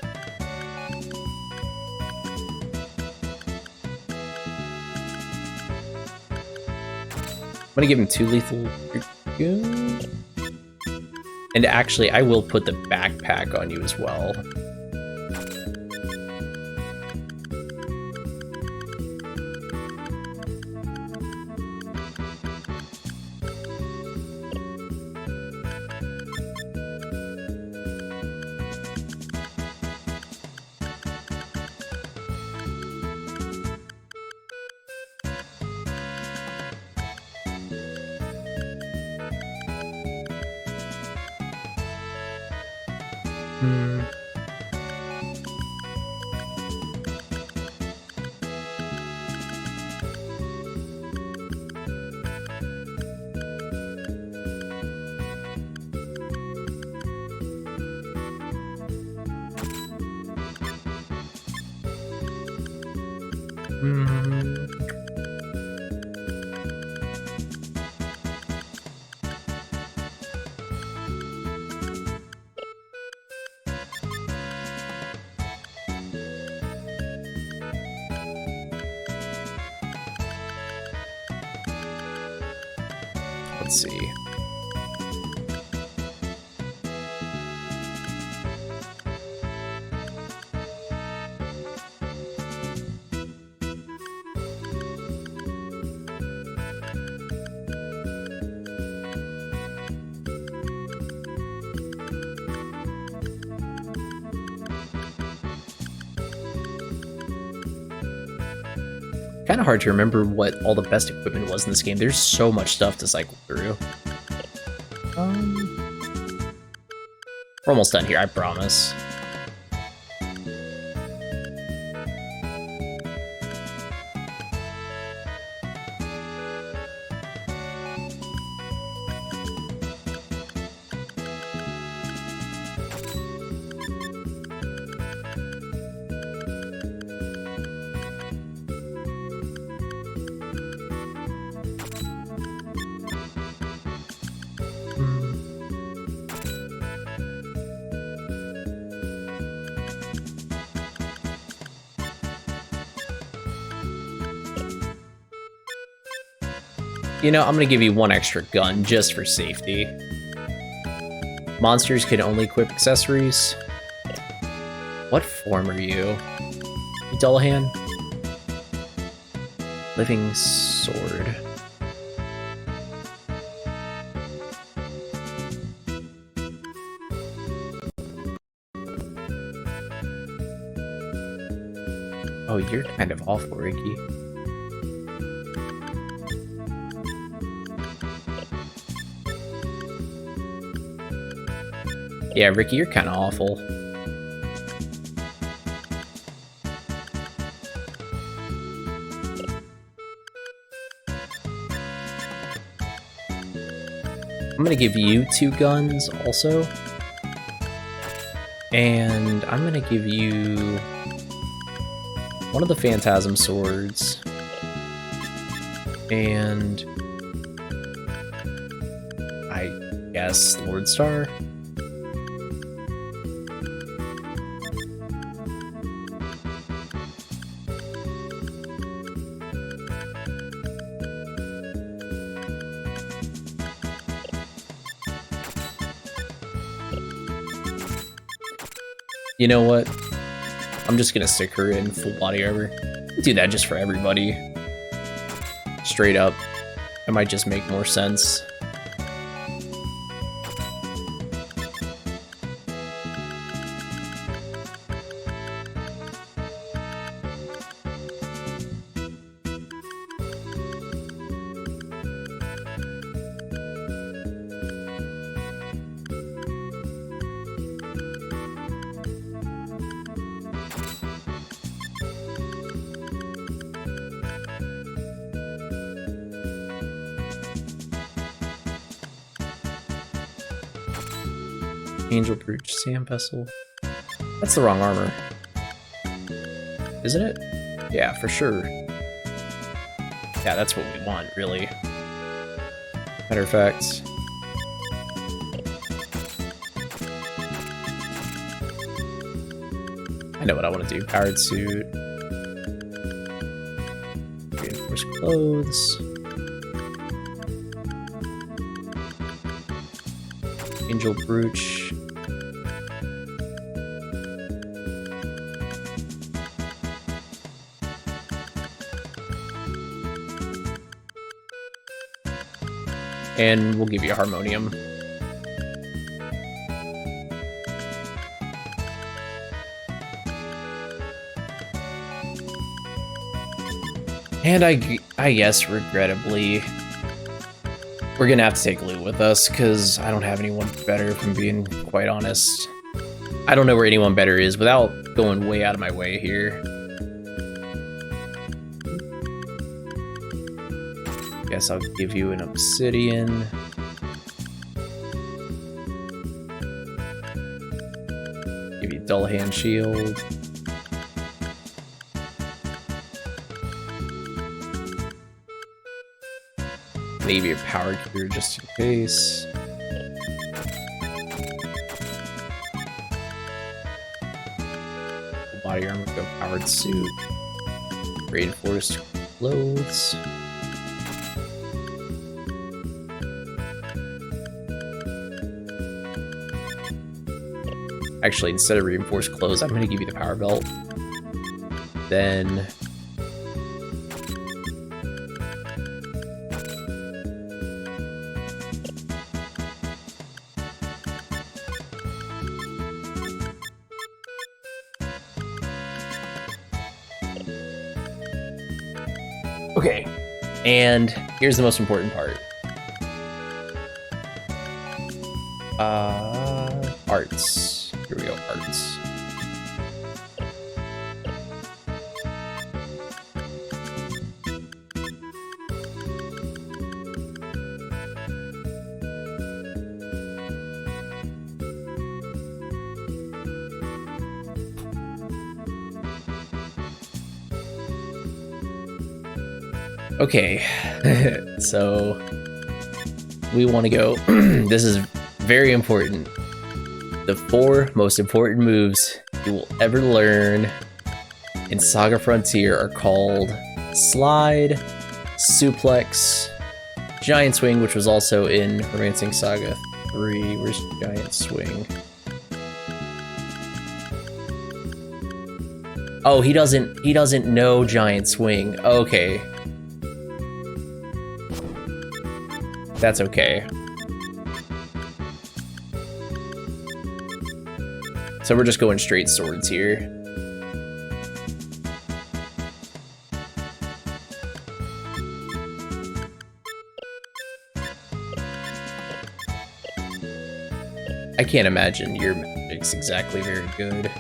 I'm gonna give him 2 lethal. And actually, I will put the backpack on you as well. Let's see. Kind of hard to remember what all the best equipment was in this game. There's so much stuff to cycle through. We're almost done here, I promise. You know, I'm gonna give you one extra gun just for safety. Monsters can only equip accessories. What form are you? You Dullahan? Living sword. Oh, you're kind of awful, Ricky. Yeah, Ricky, you're kind of awful. I'm gonna give you 2 guns also. And I'm gonna give you one of the Phantasm swords. And I guess Lord Star. You know what? I'm just gonna stick her in full body armor. Do that just for everybody. Straight up. It might just make more sense. Angel Brooch, Sand Vessel. That's the wrong armor. Isn't it? Yeah, for sure. Yeah, that's what we want, really. Matter of fact. I know what I want to do. Powered suit. Reinforced clothes. Angel Brooch. And we'll give you a harmonium. And I guess, regrettably, we're gonna have to take Lou with us, because I don't have anyone better, if I'm being quite honest. I don't know where anyone better is without going way out of my way here. Guess I'll give you an obsidian. Give you Dullahan shield. Maybe a power cure just in case. Body armor, go powered suit. Reinforced clothes. Actually, instead of reinforced clothes, I'm going to give you the power belt. Then okay, and here's the most important part. Arts. Here we go, arts. Okay, so we want to go. This is very important. The 4 most important moves you will ever learn in SaGa Frontier are called Slide, Suplex, Giant Swing, which was also in Romancing Saga 3. Where's Giant Swing? Oh, he doesn't know Giant Swing. Okay. That's okay. So we're just going straight swords here. I can't imagine your magic's exactly very good.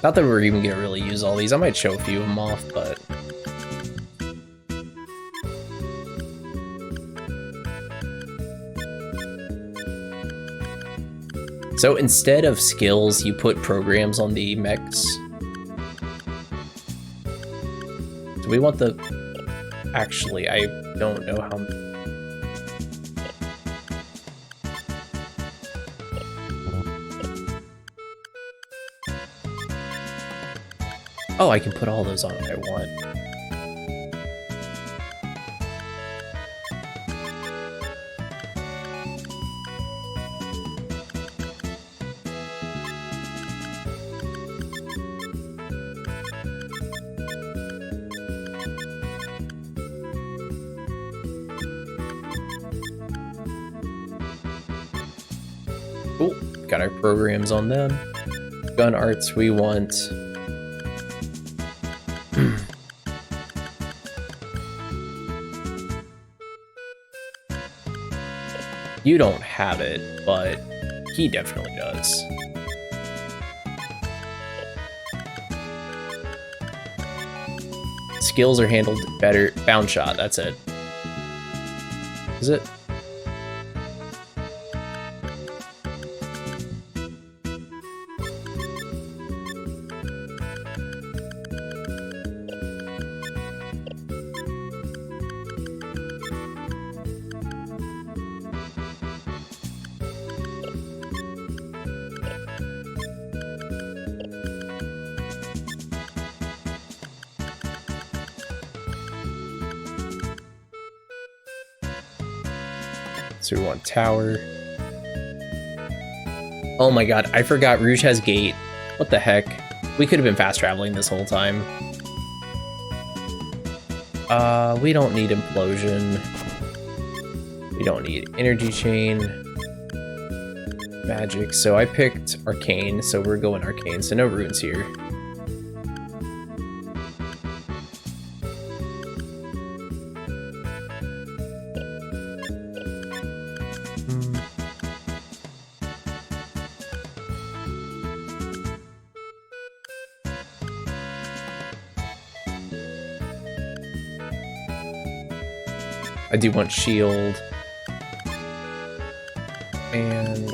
Not that we're even gonna really use all these. I might show a few of them off, but... So instead of skills, you put programs on the mechs. Do we want the... Actually, I don't know how... Oh, I can put all those on if I want. Cool, got our programs on them. Gun arts we want. You don't have it, but he definitely does. Skills are handled better. Bound shot, that's it. Is it? So we want tower. Oh my god, I forgot Rouge has gate. What the heck? We could have been fast traveling this whole time. We don't need implosion. We don't need energy chain. Magic. So I picked arcane, so we're going arcane, so no runes here. I do want shield. And...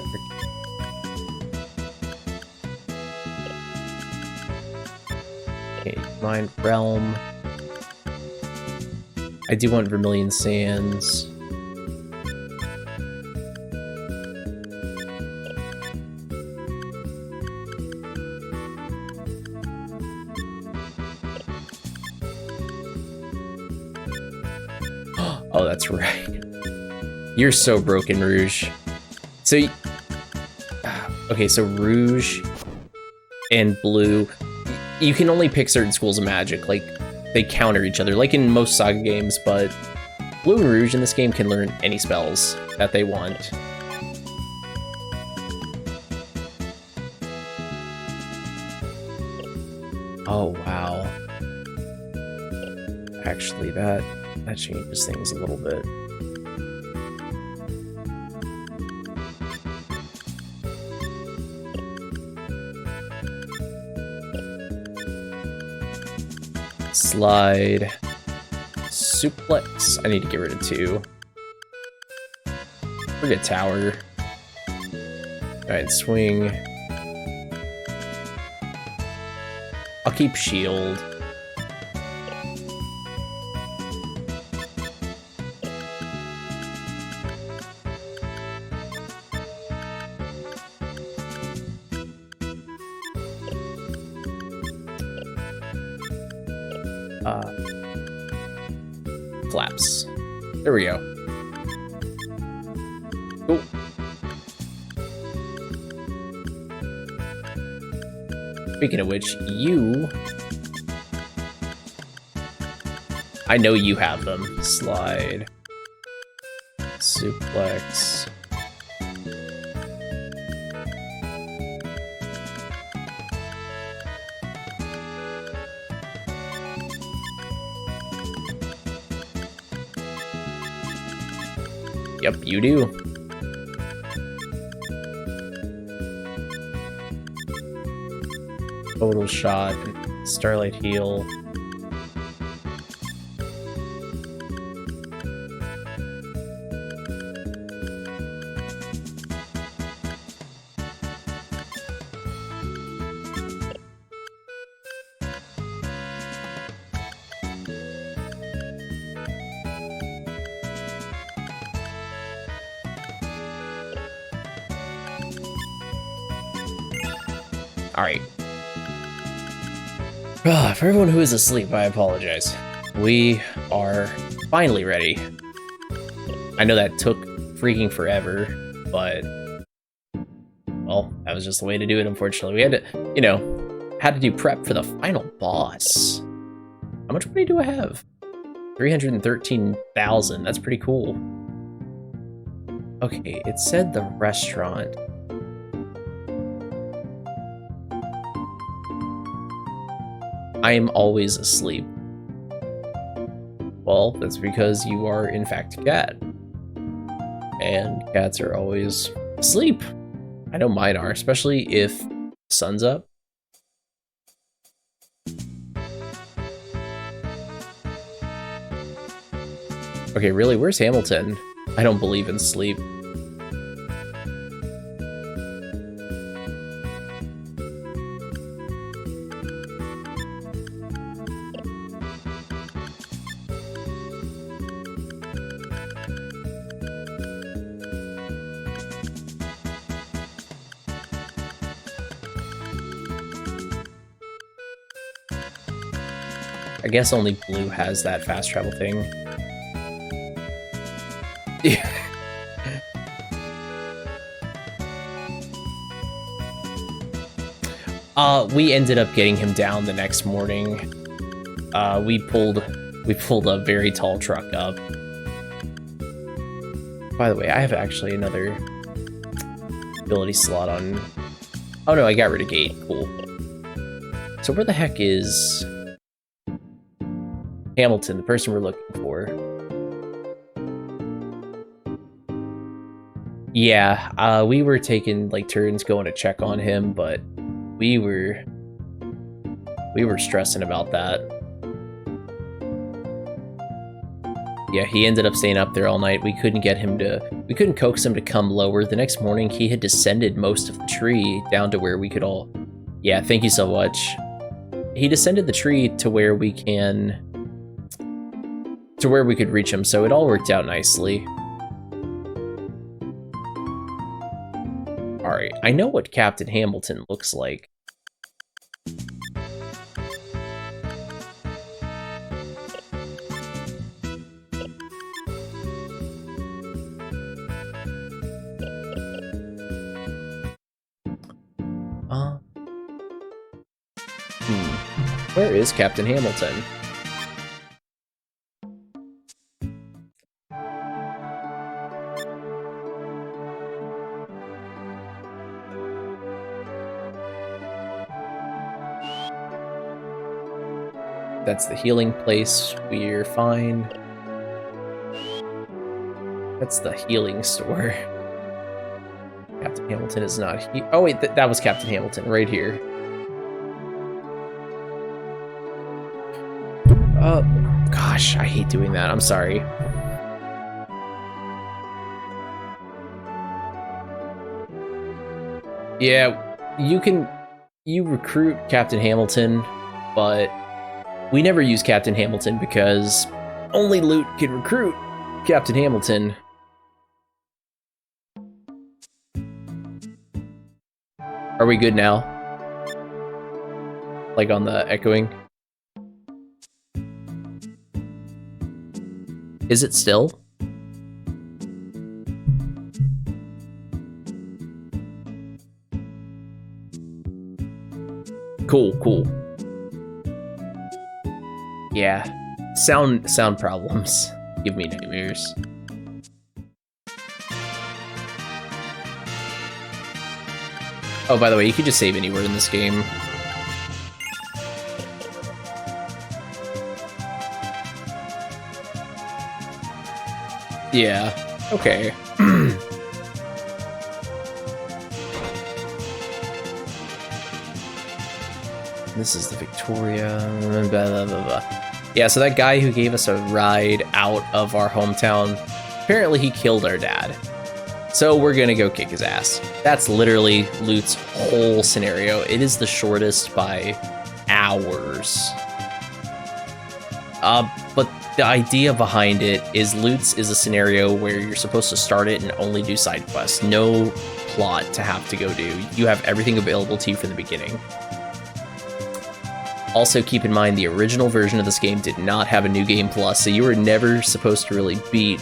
okay, Mind Realm. I do want Vermilion Sands. Oh, that's right. You're so broken, Rouge. So, okay, so Rouge and Blue, you can only pick certain schools of magic. Like, they counter each other, like in most Saga games, but Blue and Rouge in this game can learn any spells that they want. Oh, wow. Actually, that changes things a little bit. Slide. Suplex. I need to get rid of 2. Forget tower. Alright, swing. I'll keep shield. Flaps. There we go. Cool. Speaking of which, you... I know you have them. Slide. Suplex. Yep, you do. Total shot, Starlight heal. All right. For everyone who is asleep, I apologize. We are finally ready. I know that took freaking forever, but well, that was just the way to do it, unfortunately. We had to, you know, had to do prep for the final boss. How much money do I have? 313,000. That's pretty cool. Okay, it said the restaurant. I am always asleep. Well, that's because you are, in fact, a cat. And cats are always asleep. I know mine are, especially if the sun's up. Okay, really, where's Hamilton? I don't believe in sleep. I guess only Blue has that fast travel thing. Yeah. We ended up getting him down the next morning. We pulled a very tall truck up. By the way, I have actually another ability slot on... Oh no, I got rid of Gate. Cool. So where the heck is Hamilton, the person we're looking for? Yeah, we were taking like turns going to check on him, but we were stressing about that. Yeah, he ended up staying up there all night. We couldn't coax him to come lower. The next morning, he had descended most of the tree down to where we could all... Yeah, thank you so much. He descended the tree to where we could reach him, so it all worked out nicely. Alright, I know what Captain Hamilton looks like. Where is Captain Hamilton? That's the healing place. We're fine. That's the healing store. Captain Hamilton is not here. Oh wait, that was Captain Hamilton right here. Gosh, I hate doing that. I'm sorry. Yeah, you recruit Captain Hamilton, but we never use Captain Hamilton because only Loot can recruit Captain Hamilton. Are we good now? Like on the echoing? Is it still? Cool. Yeah. Sound problems give me nightmares. Oh, by the way, you can just save anywhere in this game. Yeah. Okay. This is the Victoria. Blah, blah, blah, blah. Yeah, so that guy who gave us a ride out of our hometown, apparently he killed our dad. So we're gonna go kick his ass. That's literally Loot's whole scenario. It is the shortest by hours. But the idea behind it is Loot's is a scenario where you're supposed to start it and only do side quests. No plot to have to go do. You have everything available to you from the beginning. Also, keep in mind, the original version of this game did not have a New Game Plus, so you were never supposed to really beat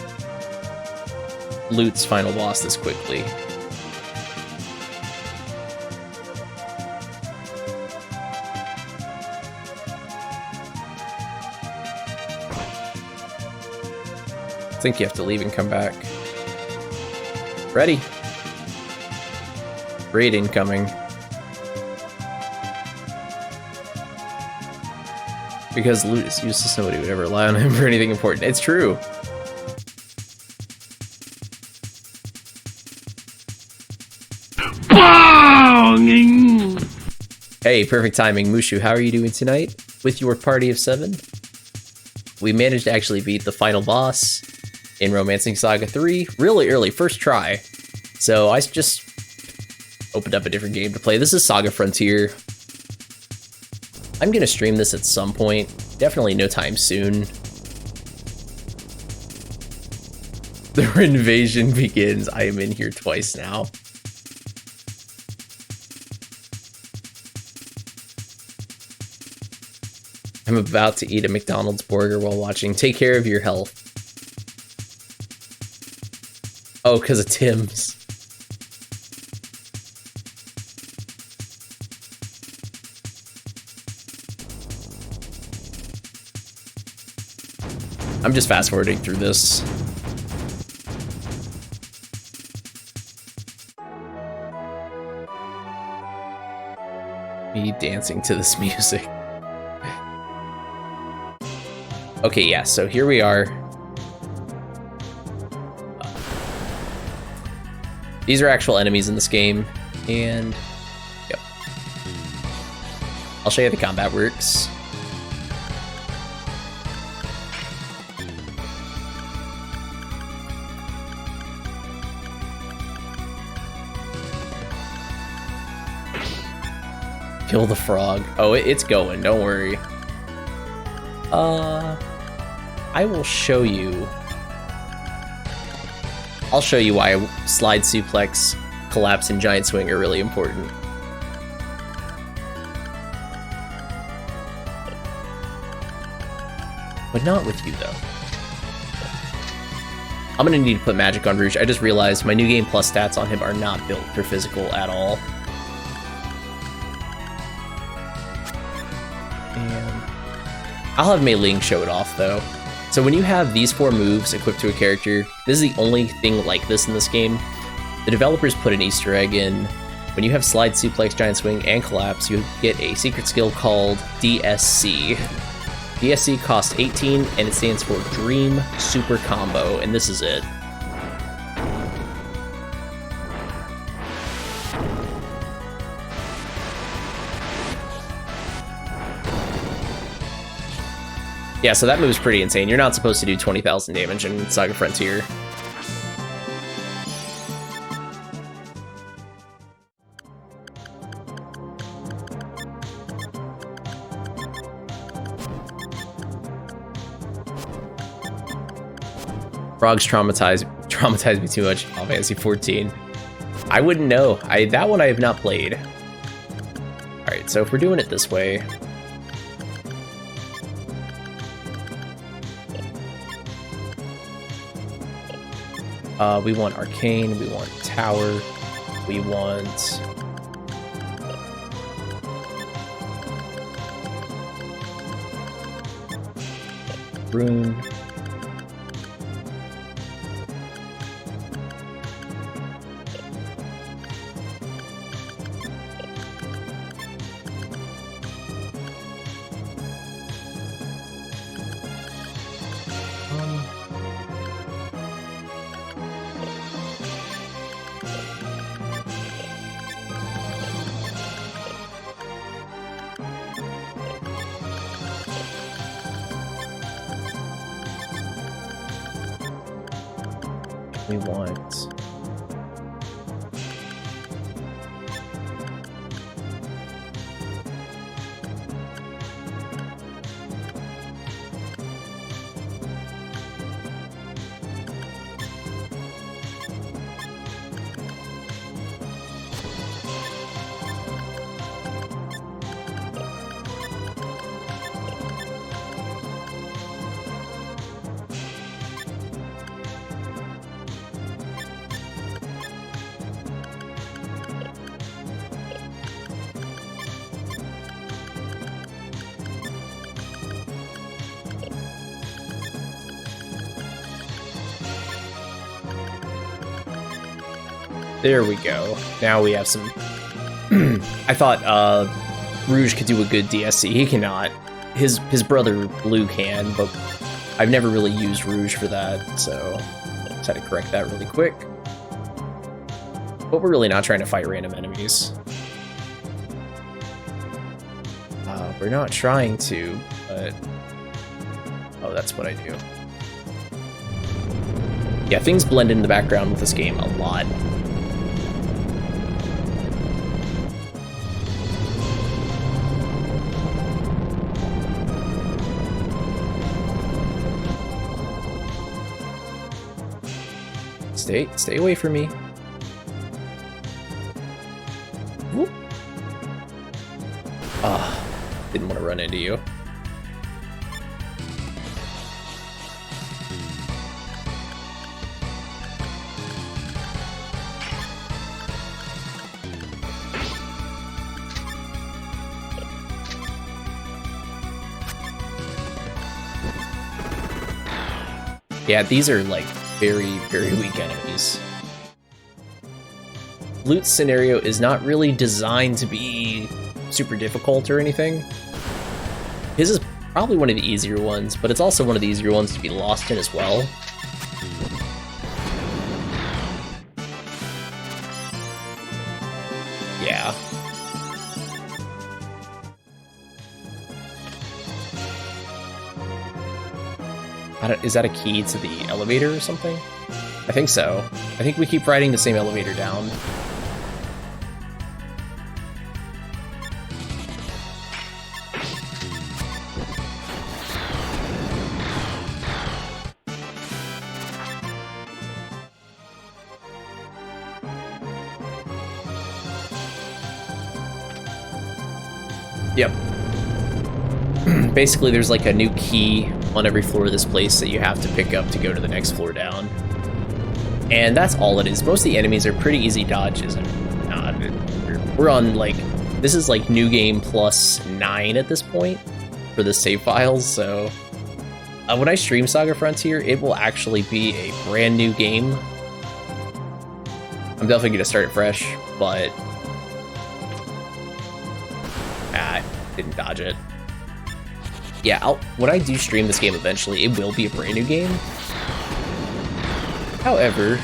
Loot's final boss this quickly. I think you have to leave and come back. Ready. Raid incoming. Because Loot is useless, nobody would ever rely on him for anything important. It's true. Hey, perfect timing. Mushu, how are you doing tonight? With your party of 7? We managed to actually beat the final boss in Romancing Saga 3 really early, first try. So I just opened up a different game to play. This is Saga Frontier. I'm gonna stream this at some point. Definitely no time soon. The invasion begins. I am in here twice now. I'm about to eat a McDonald's burger while watching. Take care of your health. Oh, because of Tim's. I'm just fast forwarding through this. Me dancing to this music. Okay, yeah, so here we are. These are actual enemies in this game, and yep. I'll show you how the combat works. Kill the frog. Oh, it's going, don't worry. I will show you. I'll show you why slide suplex, collapse, and giant swing are really important. But not with you, though. I'm gonna need to put magic on Rouge. I just realized my New Game Plus stats on him are not built for physical at all. And I'll have Mei Ling show it off, though. So when you have these 4 moves equipped to a character, this is the only thing like this in this game. The developers put an Easter egg in. When you have slide, suplex, giant swing, and collapse, you get a secret skill called DSC. DSC costs 18, and it stands for Dream Super Combo, and this is it. Yeah, so that move's pretty insane. You're not supposed to do 20,000 damage in Saga Frontier. Frogs traumatized me too much. Final Fantasy 14. I wouldn't know. That one I have not played. All right, so if we're doing it this way. We want Arcane, we want Tower, we want... Rune. We want... There we go. Now we have some... I thought Rouge could do a good DSC. He cannot. His brother Blue can, but I've never really used Rouge for that, so just had to correct that really quick. But we're really not trying to fight random enemies. We're not trying to, but... Oh, that's what I do. Yeah, things blend in the background with this game a lot. Stay away from me. Whoop. Ah, didn't want to run into you. Yeah, these are like very, very weak enemies. Loot scenario is not really designed to be super difficult or anything. His is probably one of the easier ones, but it's also one of the easier ones to be lost in as well. Yeah. Is that a key to the elevator or something? I think so. I think we keep riding the same elevator down. Yep. Basically, there's like a new key on every floor of this place that you have to pick up to go to the next floor down. And that's all it is. Most of the enemies are pretty easy dodges. We're on like, this is like new game plus 9 at this point for the save files, so when I stream SaGa Frontier, it will actually be a brand new game. I'm definitely gonna start it fresh, but I didn't dodge it. Yeah, when I do stream this game eventually, it will be a brand new game. However,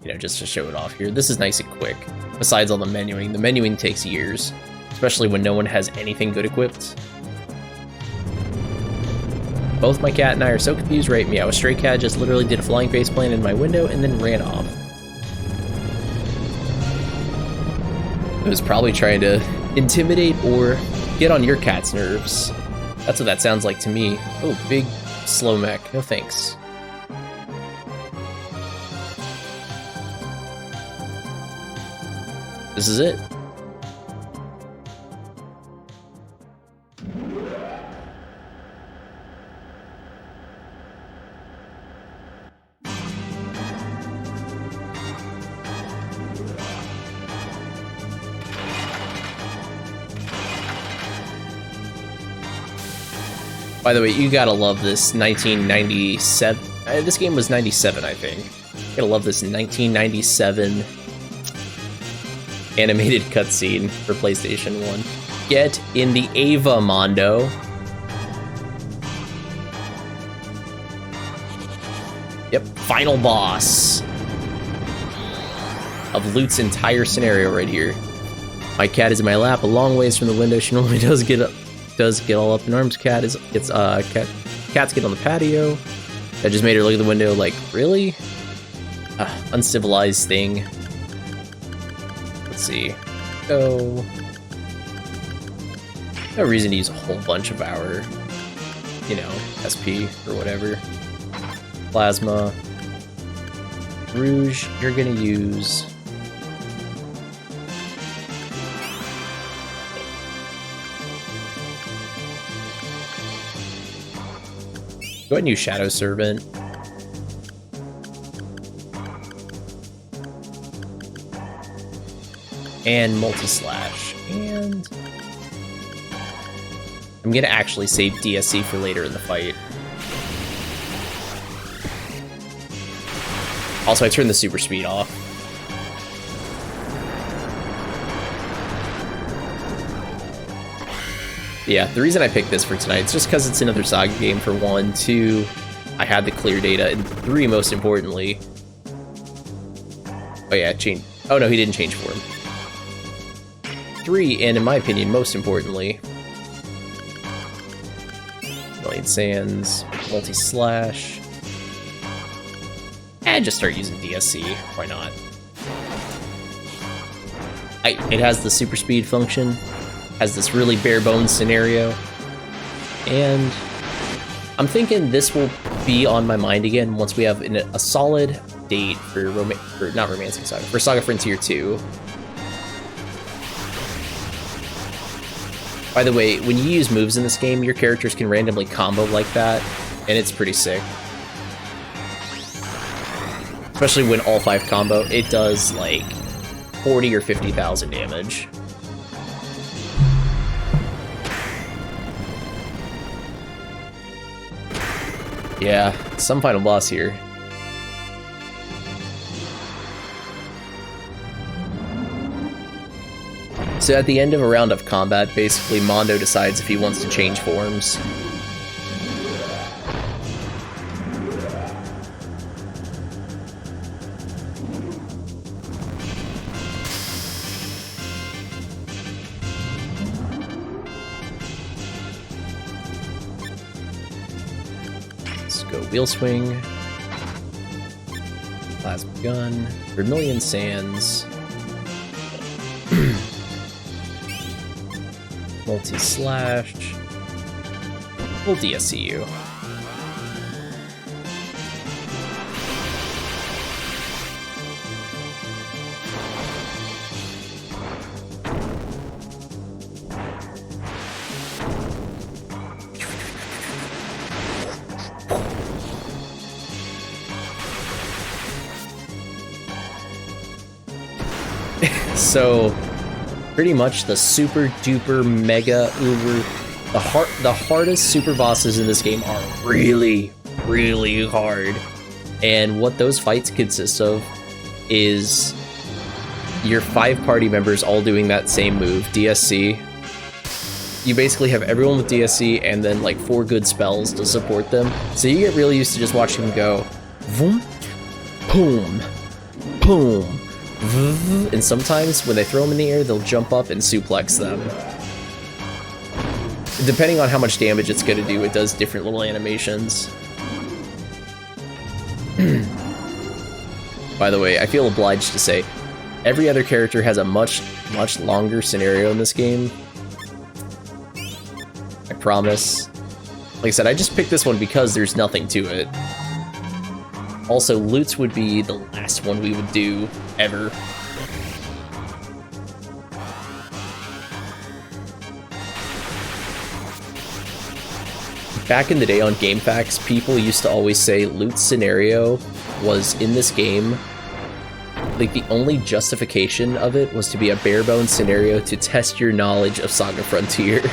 you know, just to show it off here, this is nice and quick. Besides all the menuing takes years, especially when no one has anything good equipped. Both my cat and I are so confused right now. A stray cat just literally did a flying face plant in my window and then ran off. It was probably trying to intimidate or get on your cat's nerves. That's what that sounds like to me. Oh, big slow mech. No thanks. This is it. By the way, you gotta love this 1997. This game was 97, I think. You gotta love this 1997 animated cutscene for PlayStation 1. Get in the Ava, Mondo. Yep, final boss of Loot's entire scenario right here. My cat is in my lap, a long ways from the window. She normally does get all up in arms. Cats get on the patio. That just made her look at the window like, really? Uncivilized thing. Let's see. So, no reason to use a whole bunch of our, you know, SP or whatever. Plasma. Rouge, you're gonna use... Go ahead and use Shadow Servant. And Multi-Slash. And... I'm gonna actually save DSC for later in the fight. Also, I turned the super speed off. Yeah, the reason I picked this for tonight is just because it's another SaGa game for 1, 2, I had the clear data, and 3, most importantly... Oh yeah, change. Oh no, he didn't change form. 3, and in my opinion, most importantly... Million Sands, Multi-Slash... And just start using DSC, why not? It has the super speed function, has this really bare bones scenario, and I'm thinking this will be on my mind again once we have a solid date for not Romancing Saga, for SaGa Frontier 2. By the way, when you use moves in this game, your characters can randomly combo like that, and it's pretty sick. Especially when all 5 combo, it does like 40 or 50,000 damage. Yeah, some final boss here. So at the end of a round of combat, basically Mondo decides if he wants to change forms. Wheel Swing, Plasma Gun, Vermilion Sands, Multi-Slash, full DSCU. So, pretty much the super duper mega uber, the hardest super bosses in this game are really, really hard. And what those fights consist of is your 5 party members all doing that same move, DSC. You basically have everyone with DSC and then like 4 good spells to support them. So you get really used to just watching them go, boom, boom, boom. And sometimes when they throw them in the air, they'll jump up and suplex them. Depending on how much damage it's going to do, it does different little animations. By the way, I feel obliged to say, every other character has a much, much longer scenario in this game. I promise. Like I said, I just picked this one because there's nothing to it. Also, Loots would be the last one we would do, ever. Back in the day on GameFAQs, people used to always say Loot's scenario was, in this game, like the only justification of it was to be a bare-bones scenario to test your knowledge of SaGa Frontier.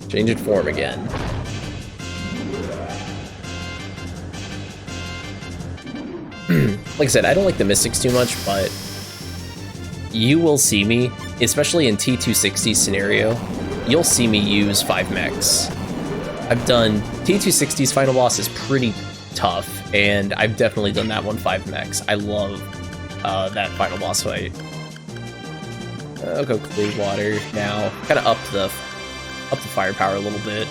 Change its form again. Like I said, I don't like the Mystics too much, but you will see me, especially in T260 scenario, you'll see me use 5 mechs. I've done T260's final boss is pretty tough, and I've definitely done that one 5 mechs. I love that final boss fight. I'll go Clear Water now. Kind of up the firepower a little bit.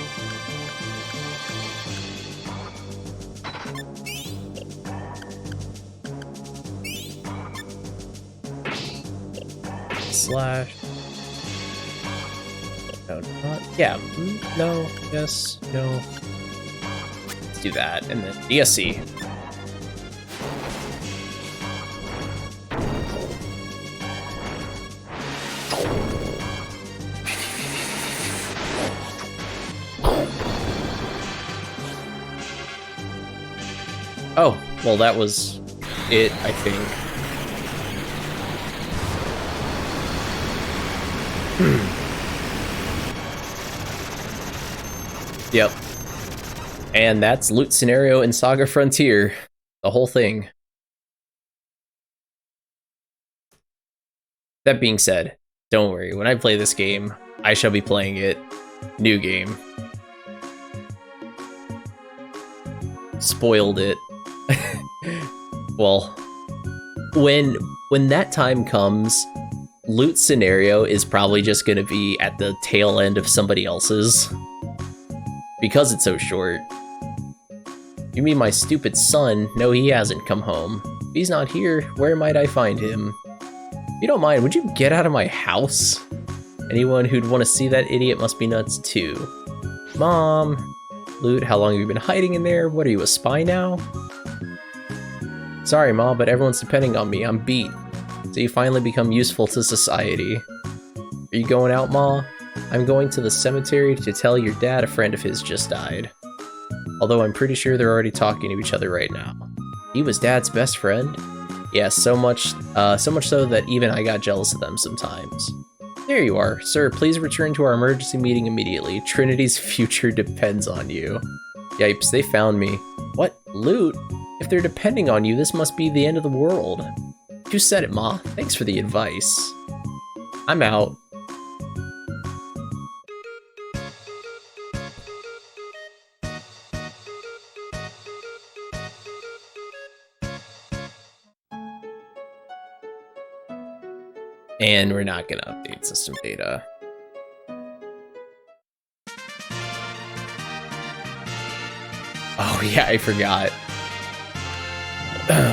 Slash. No, not. Yeah. No. Yes. No. Let's do that, and then DSC. Oh, well, that was it, I think. Yep. And that's loot scenario in SaGa Frontier. The whole thing. That being said, don't worry, when I play this game, I shall be playing it. New game. Spoiled it. Well, when that time comes, loot scenario is probably just gonna be at the tail end of somebody else's. Because it's so short. You mean my stupid son? No, he hasn't come home. If he's not here, where might I find him? If you don't mind, would you get out of my house? Anyone who'd want to see that idiot must be nuts too. Mom! Loot, how long have you been hiding in there? What, are you a spy now? Sorry, Mom, but everyone's depending on me. I'm beat. So you finally become useful to society. Are you going out, Ma? I'm going to the cemetery to tell your dad a friend of his just died. Although I'm pretty sure they're already talking to each other right now. He was Dad's best friend? Yeah, so much so that even I got jealous of them sometimes. There you are. Sir, please return to our emergency meeting immediately. Trinity's future depends on you. Yipes, they found me. What? Loot? If they're depending on you, this must be the end of the world. You said it, Ma. Thanks for the advice. I'm out. And we're not gonna update system data. Oh yeah, I forgot.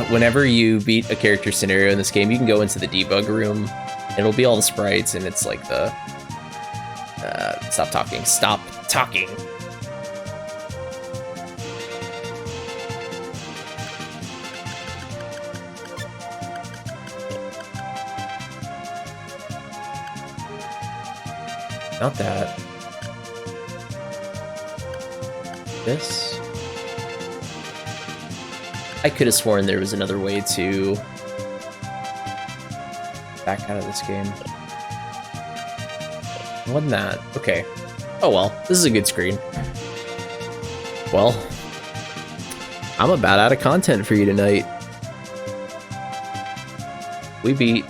Whenever you beat a character scenario in this game, you can go into the debug room, and it'll be all the sprites, and it's like the... Stop talking. Stop talking! Not that. This? I could have sworn there was another way to back out of this game. Wasn't that? Okay. Oh well, this is a good screen. Well, I'm about out of content for you tonight. We beat...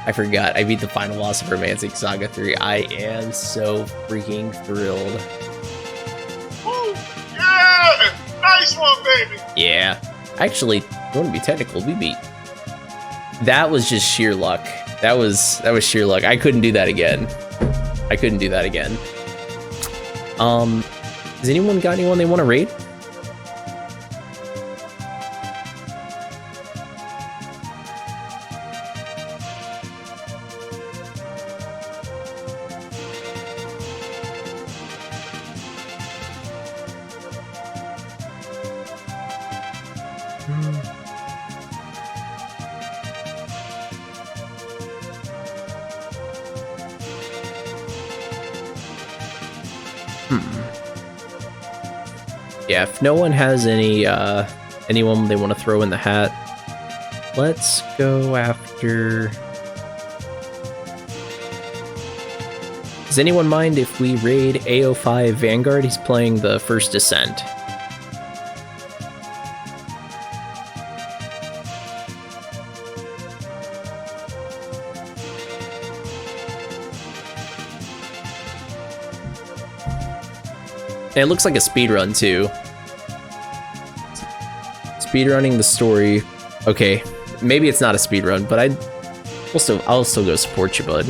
I forgot, I beat the final boss of Romantic SaGa 3. I am so freaking thrilled. Woo! Yeah! Nice one, baby! Yeah. Actually, if you want to be technical, we beat. That was just sheer luck. That was sheer luck. I couldn't do that again. I couldn't do that again. Has anyone got anyone they want to raid? Yeah, if no one has anyone they want to throw in the hat, let's go after Does anyone mind if we raid AO5 Vanguard? He's playing the First Descent. And it looks like a speedrun too. Speedrunning the story. Okay, maybe it's not a speedrun, but I'll still go support you, bud.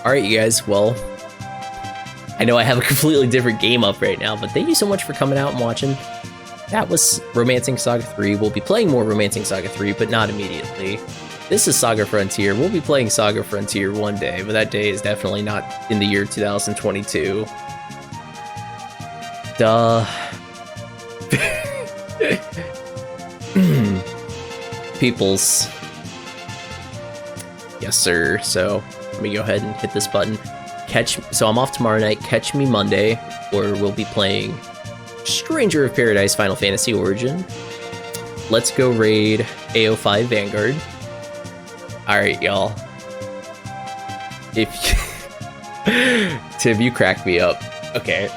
Alright, you guys, well, I know I have a completely different game up right now, but thank you so much for coming out and watching. That was Romancing Saga 3. We'll be playing more Romancing Saga 3, but not immediately. This is Saga Frontier. We'll be playing Saga Frontier one day, but that day is definitely not in the year 2022. Duh. Peoples. Yes, sir. So let me go ahead and hit this button. So I'm off tomorrow night. Catch me Monday, or we'll be playing Stranger of Paradise Final Fantasy Origin. Let's go raid AO5 Vanguard. Alright, y'all. Tim, you cracked me up. Okay.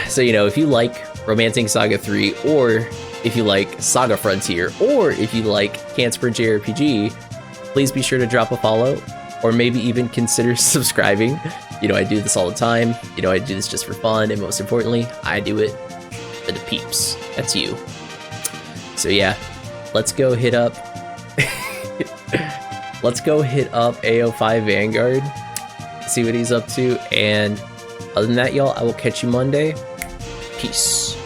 So, you know, if you like Romancing Saga 3, or if you like Saga Frontier, or if you like Can't Sprint JRPG, please be sure to drop a follow, or maybe even consider subscribing. You know, I do this all the time. You know, I do this just for fun, and most importantly, I do it for the peeps. That's you. So yeah, let's go hit up AO5 Vanguard, see what he's up to, and other than that, y'all, I will catch you Monday. Peace.